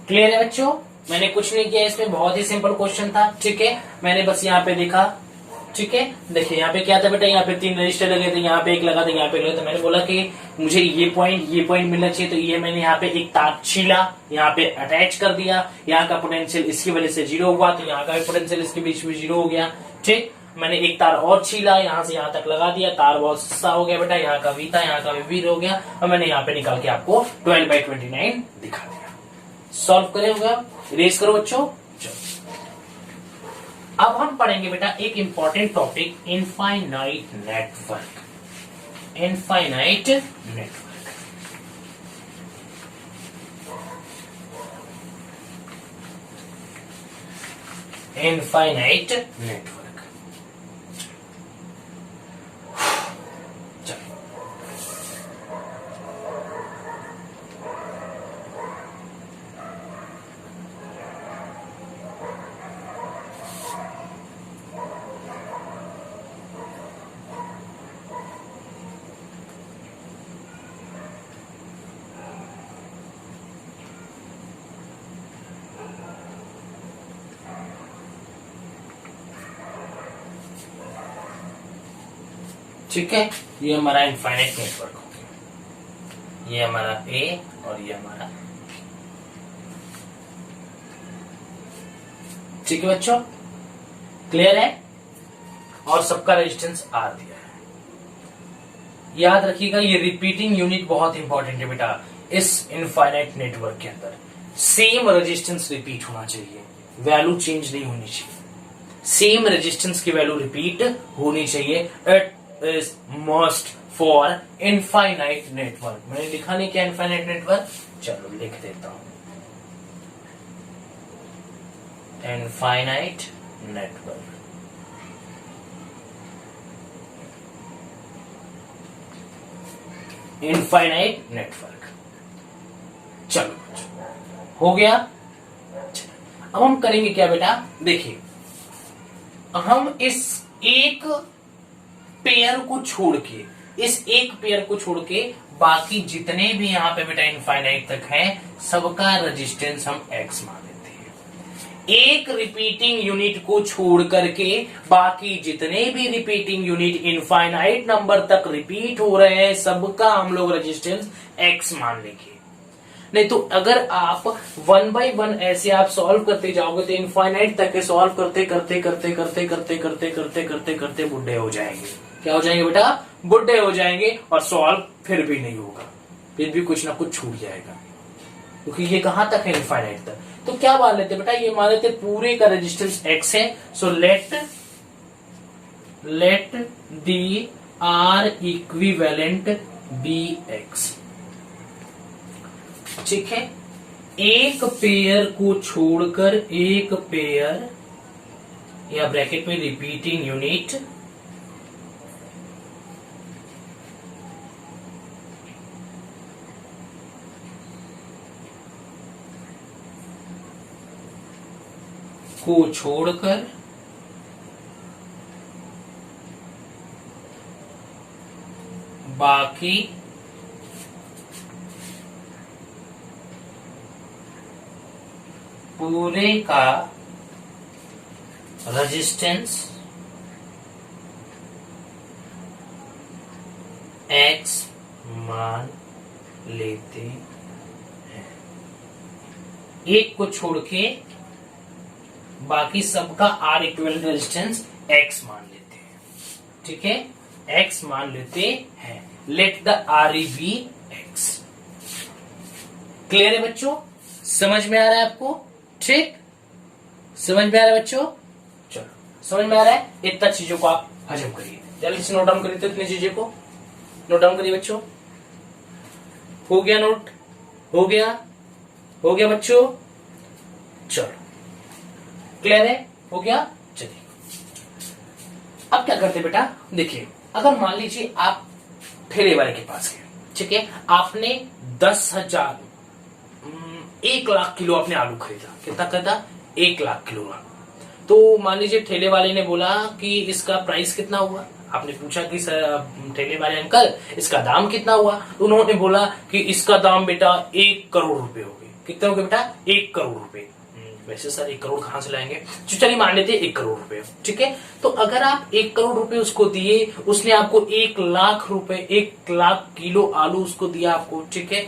Clear है बच्चों? मैंने कुछ नहीं किया इसमें, बहुत ही सिंपल क्वेश्चन था, ठीक है। मैंने बस यहाँ पे देखा, ठीक है। देखिए यहाँ पे क्या था बेटा, यहाँ पे 3 रजिस्टर लगे थे, यहाँ पे एक लगा था, यहाँ पे लगा था। मैंने बोला कि मुझे ये पॉइंट मिलना चाहिए, तो ये मैंने यहाँ पे एक तार छीला, यहाँ पे अटैच कर दिया। यहाँ का पोटेंशियल इसकी वजह से 0 हुआ, तो यहाँ का भी पोटेंशियल इसके बीच में 0 हो गया, ठीक। मैंने एक तार और छीला, यहाँ से यहाँ तक लगा दिया, तार बहुत सस्ता हो गया बेटा। यहाँ का V था, यहाँ का भी V हो गया, और मैंने यहाँ पे निकाल के आपको 12/29 दिखा दिया। सॉल्व करे होगा, इरेज करो बच्चों। अब हम पढ़ेंगे बेटा एक important topic, infinite network. Infinite network, infinite network. ठीक है, ये हमारा इनफाइनाइट नेटवर्क हो गया। ये हमारा A और ये हमारा, ठीक है बच्चों, क्लियर है। और सबका रेजिस्टेंस R दिया है। याद रखिएगा ये रिपीटिंग यूनिट बहुत इंपॉर्टेंट है बेटा। इस इनफाइनाइट नेटवर्क के अंदर सेम रेजिस्टेंस रिपीट होना चाहिए, वैल्यू चेंज नहीं होनी चाहिए। सेम रेजिस्टेंस की वैल्यू रिपीट होनी चाहिए। It is must for infinite network. मैंने लिखा नहीं क्या इनफाइनाइट नेटवर्क, चलो लिख देता हूं। इनफाइनाइट नेटवर्क, इनफाइनाइट नेटवर्क, चलो हो गया। अब हम करेंगे क्या बेटा, देखिए हम इस एक पेयर को छोड़ के, इस एक पेयर को छोड़ के बाकी जितने भी यहाँ पे बेटा इनफाइनाइट तक है, सबका रेजिस्टेंस हम X मान लेते हैं। एक रिपीटिंग यूनिट को छोड़ करके बाकी जितने भी रिपीटिंग यूनिट इनफाइनाइट नंबर तक रिपीट हो रहे हैं, सबका हम लोग रेजिस्टेंस X मान लेंगे। नहीं तो अगर आप 1 by 1 ऐसे आप सॉल्व करते जाओगे तो इनफाइनाइट तक के सॉल्व करते करते करते करते करते करते करते करते करते बुढ़े हो जाएंगे। क्या हो जाएंगे बेटा, बुढ़े हो जाएंगे, और सॉल्व फिर भी नहीं होगा, फिर भी कुछ ना कुछ छूट जाएगा, क्योंकि ये कहां तक है, इनफाइनाइट तक। तो क्या मान लेते बेटा, ये मान लेते पूरे का रेजिस्टेंस X है। So let the R equivalent be X, ठीक है। एक पेयर को छोड़कर एक पेयर या ब्रैकेट में रिपीटिंग यूनिट को छोड़कर बाकी पूरे का रेजिस्टेंस X मान लेते हैं। एक को छोड़ के बाकी सबका R इक्विवेलेंट रेजिस्टेंस X मान लेते हैं। ठीक है, X मान लेते हैं। Let the Re be X। Clear है बच्चों? समझ में आ रहा है आपको? ठीक, समझ में आ रहा है बच्चों? चलो, समझ में आ रहा है? इतना चीजों को आप हजम करिए। जल्दी से नोट डाउन करिए तो इतनी चीजों को नोट डाउन करिए बच्चों। हो गया नोट? हो गया? हो गया बच्चों? चलो, क्लियर है? हो गया? चलिए, अब क्या करते बेटा, देखिए, अगर मान लीजिए आप ठेले वाले के पास गए, ठीक है, आपने 10,000 1,00,000 किलो आपने आलू खरीदा। कितना खरीदा? 1,00,000 किलो आलू। तो मान लीजिए ठेले वाले ने बोला कि इसका प्राइस कितना हुआ। आपने पूछा कि सर ठेले वाले अंकल इसका दाम कितना हुआ। उन्होंने बोला कि इसका दाम बेटा 1 करोड़ रुपए हो गए। कितने हो गए बेटा? 1 करोड़ रुपए। वैसे सर 1 करोड़ कहां से लाएंगे? चलिए मान लेते हैं 1 करोड़ रुपए। ठीक है, तो अगर आप 1 करोड़ रुपए उसको दिए, उसने आपको 1,00,000 रुपए 1,00,000 किलो आलू उसको दिया आपको। ठीक है,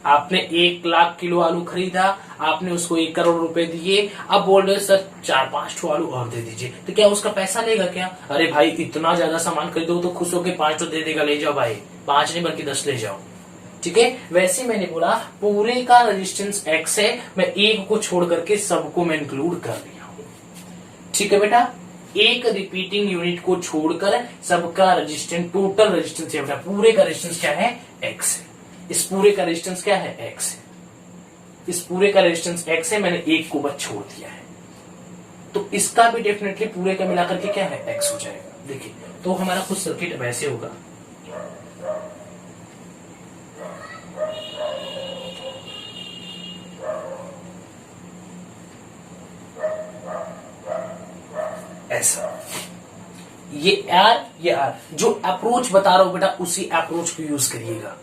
आपने 1,00,000 किलो आलू खरीदा, आपने उसको 1 करोड़ रुपए दिए। अब बोल रहे सर 4-5 ठो आलू और दे दीजिए, तो क्या उसका पैसा लेगा क्या? अरे भाई इतना ज्यादा सामान खरीदो तो खुश होकर 5 तो दे देगा, ले जाओ भाई, 5 नहीं बल्कि 10 ले जाओ। ठीक है, वैसे मैंने बोला पूरे का रेजिस्टेंस X है, मैं एक को छोड़ करके सबको मैं इंक्लूड कर दिया हूं। ठीक है बेटा, एक रिपीटिंग यूनिट को छोड़कर सबका रेजिस्टेंस, टोटल रेजिस्टेंस है बेटा, पूरे का रेजिस्टेंस क्या है? X है। इस पूरे का रेजिस्टेंस क्या है? X है। इस पूरे का रेजिस्टेंस X है, मैंने एक को बस छोड़ दिया है, तो इसका भी डेफिनेटली पूरे का मिलाकर के क्या है? X हो जाएगा। देखिए, तो हमारा कुछ सर्किट वैसे होगा, ऐसा, ये R जो अप्रोच बता रहा हूं बेटा, उसी अप्रोच को यूज करिएगा,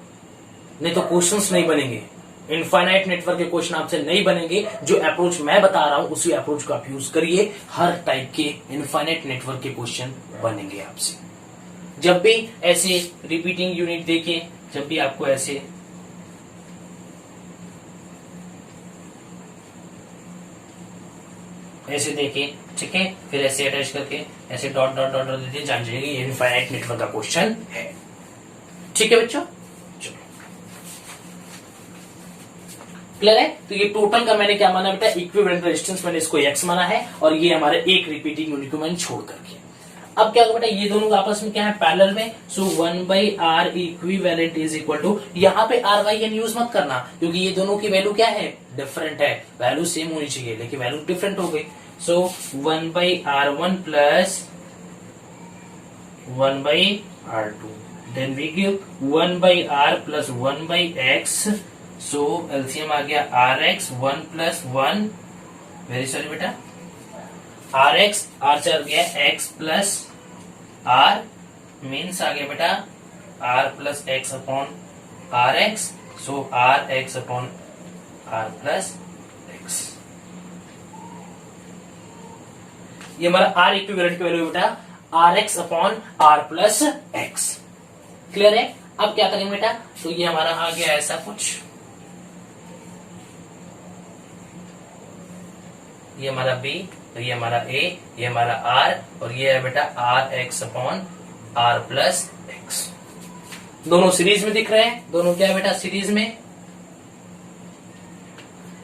नहीं तो क्वेश्चंस नहीं बनेंगे। इनफाइनाइट नेटवर्क के क्वेश्चन आपसे नहीं बनेंगे। जो अप्रोच मैं बता रहा हूं उसी अप्रोच को आप यूज करिए, हर टाइप के इनफाइनाइट नेटवर्क के क्वेश्चन बनेंगे आपसे। जब भी ऐसे रिपीटिंग यूनिट देखें, जब भी आपको ऐसे देखें, ठीक है, फिर ऐसे अटैच करके ऐसे डॉट डॉट डॉट दे दिए, जान जाइए ये इनफाइनाइट नेटवर्क का क्वेश्चन है। ठीक है बच्चों, चलो क्लियर है? तो ये टोटल का मैंने क्या माना बेटा? इक्विवेलेंट रेजिस्टेंस मैंने इसको X माना है, और ये हमारे एक रिपीटिंग यूनिट को मैंने छोड़ करके। अब क्या होगा बेटा, ये दोनों आपस में क्या है? पैरेलल में। So 1/R equivalent is equal to, यहाँ पे RYN यूज मत करना क्योंकि ये दोनों की वैल्यू क्या है? डिफरेंट है। वैल्यू सेम होनी चाहिए लेकिन वैल्यू डिफरेंट हो गई। So 1/R1 plus 1/R2, then we give 1/R plus 1/X। So LCM आ गया RX 1 प्लस 1, वेरी सॉरी बेटा, RX, R चल गया X प्लस R, मीन्स आ गया बेटा R plus X upon RX। So RX upon R plus X। ये हमारा R इक्विवेलेंट की वैल्यू बेटा RX upon R plus X। Clear है? अब क्या करेंगे बेटा, तो ये हमारा आ गया ऐसा कुछ, ये हमारा B, तो ये हमारा A, ये हमारा R, और ये है बेटा RX upon R plus X। दोनों सीरीज में दिख रहे हैं। दोनों क्या है बेटा? सीरीज में।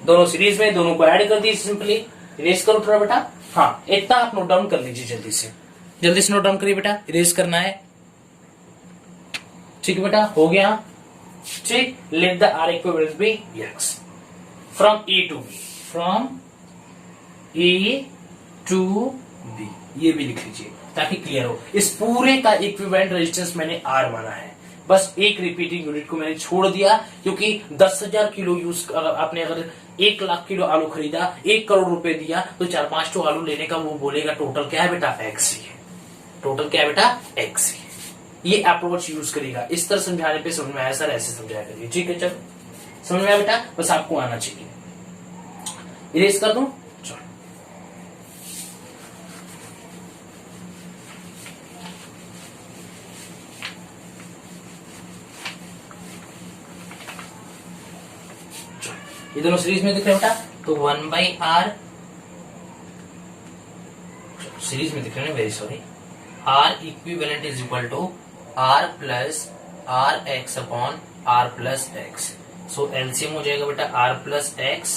दोनों सीरीज में, दोनों को ऐड कर दीजिए सिंपली। इरेज करो थोड़ा बेटा। हाँ, इतना आप नोट डाउन कर लीजिए, जल्दी से नोट डाउन करिए बेटा, इरेज करना है। ठीक है बेटा, हो गया। ठीक, let the R equivalent be X from A to B, from A to B, ये भी लिख लीजिए ताकि क्लियर हो। इस पूरे का इक्विवेलेंट रेजिस्टेंस मैंने R माना है, बस एक रिपीटिंग यूनिट को मैंने छोड़ दिया क्योंकि 10,000 किलो यूज आपने अगर 1,00,000 किलो आलू खरीदा, 1 करोड़ रुपए दिया, तो 4-5 तो आलू लेने का वो बोलेगा टोटल क्या है बेटा, एक्स ही है। टोटल क्या है बेटा, एक्स ही है। ये अप्रोच यूज करेगा। इस तरह समझाने पे समझ में आया सर, ऐसे समझाया करिए। ठीक है, चलो समझ में आया बेटा, बस आपको आना चाहिए। इरेज कर दूं, चलो ये दोनों सीरीज में दिख रहे बेटा, तो 1/r सीरीज में दिख रहे हैं, very sorry, r equivalent is equal to r plus R X upon r plus X. So LCM हो जाएगा बेटा r प्लस एक्स।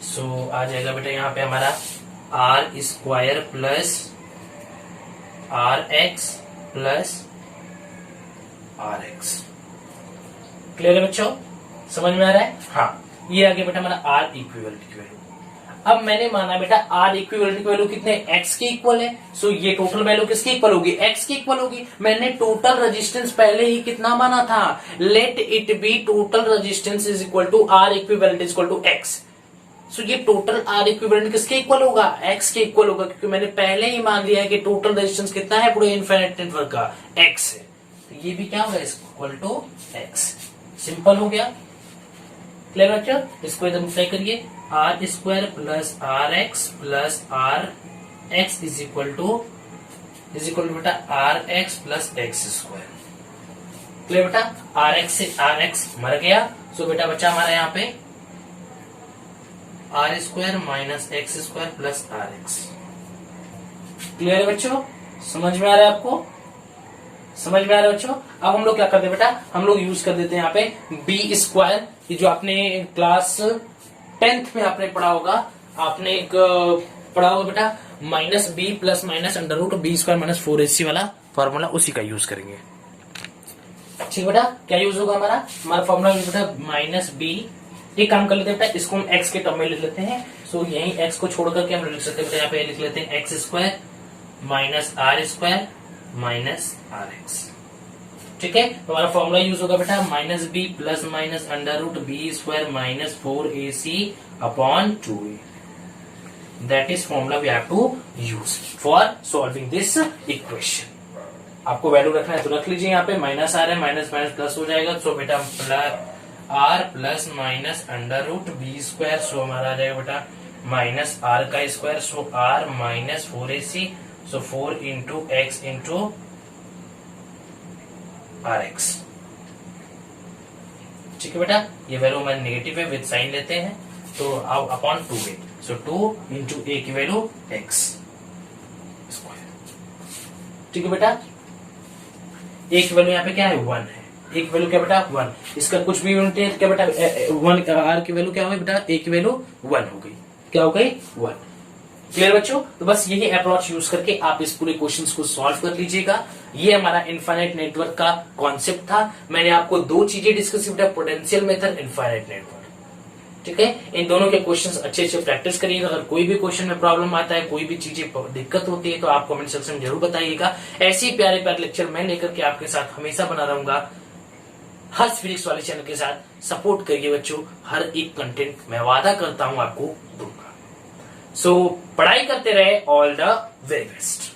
सो आ जाएगा बेटा यहाँ पे हमारा r square plus R X plus R X. Clear है बच्चों, समझ में आ रहा है? हाँ, ये आ गया बेटा हमारा आर इक्विवेलेंट की वैल्यू। अब मैंने माना बेटा आर इक्विवेलेंट की वैल्यू कितने, एक्स के इक्वल है। सो ये टोटल वैल्यू किसकी इक्वल होगी, एक्स की इक्वल होगी। मैंने टोटल रेजिस्टेंस पहले ही कितना माना था, let it be total resistance is equal to R equivalent is equal to X. So ये टोटल आर इक्विवेलेंट किसके इक्वल होगा, एक्स के इक्वल होगा, क्योंकि मैंने पहले ही मान लिया है कि टोटल रेजिस्टेंस कितना है पूरे इनफाइनाइट नेटवर्क का, एक्स है। तो ये भी क्या होगा, इक्वल टू एक्स। सिंपल हो गया, क्लियर बच्चों? इसको इधर मल्टीप्लाई करिए, R square plus R X plus R X is equal to बेटा R X plus X square. Clear बेटा? आर एक्स से आर एक्स मर गया, सो बेटा बचा हमारा यहाँ पे R square minus X square plus R X. Clear है बच्चों? समझ में आ रहा है आपको? समझ में आ रहा है बच्चों? अब हम लोग क्या करते हैं बेटा, हम लोग यूज कर देते हैं यहाँ पे बी स्क्वायर, जो आपने क्लास 10th में आपने पढ़ा होगा, आपने एक पढ़ा होगा बेटा minus B plus minus under root B square minus 4ac वाला फॉर्मूला, उसी का यूज करेंगे। ठीक बेटा, क्या यूज होगा हमारा फॉर्मूला यूज बेटा माइनस बी। एक काम कर लेते हैं बेटा, इसको हम एक्स के टर्म में लिख लेते हैं। सो यही एक्स को छोड़ करके हम लिख सकते हैं बेटा, यहाँ पे लिख लेते हैं X square minus R square minus R X. ठीक है, तो हमारा फॉर्मूला यूज होगा बेटा minus B plus minus under root B square minus 4ac upon 2a। That is formula we have to use for solving this equation. आपको value रखना है तो रख लीजिए, यहाँ पे माइनस आ रहा है, माइनस माइनस प्लस हो जाएगा। सो बेटा R plus minus under root B square, so हमारा आ जाएगा बेटा माइनस आर का square, so R minus 4ac, so 4 into X into R X. ठीक है बेटा, ये वैल्यू हमारी नेगेटिव है, विद साइन लेते हैं, तो अब अपॉन 2a, सो 2 इंटू ए की वैल्यू एक्स स्क्वायर। ठीक है बेटा, एक वैल्यू यहाँ पे क्या है 1 है, एक वैल्यू क्या बेटा 1, इसका कुछ भी यूनिट है क्या बेटा 1, आर की वैल्यू क्या हो गई बेटा, ए की वैल्यू 1 हो गई, क्या हो गई 1। क्लियर बच्चों? तो बस यही अप्रोच यूज करके आप इस पूरे क्वेश्चंस को सॉल्व कर लीजिएगा। ये हमारा इनफाइनाइट नेटवर्क का कॉन्सेप्ट था। मैंने आपको दो चीजें डिस्कस की, पोटेंशियल मेथड, इनफाइनाइट नेटवर्क। ठीक है, इन दोनों के क्वेश्चंस अच्छे अच्छे प्रैक्टिस करिएगा। अगर कोई भी क्वेश्चन में प्रॉब्लम आता है, कोई भी चीजें दिक्कत होती है, तो आप कमेंट सेक्शन में जरूर बताइएगा। ऐसे ही प्यारे प्यारे लेक्चर मैं लेकर के आपके साथ हमेशा बना रहूंगा। हर्ष फिजिक्स वाले चैनल के साथ सपोर्ट करिए बच्चों, हर एक कंटेंट मैं वादा करता हूं आपको दूंगा। सो पढ़ाई करते रहे, ऑल द वेरी बेस्ट।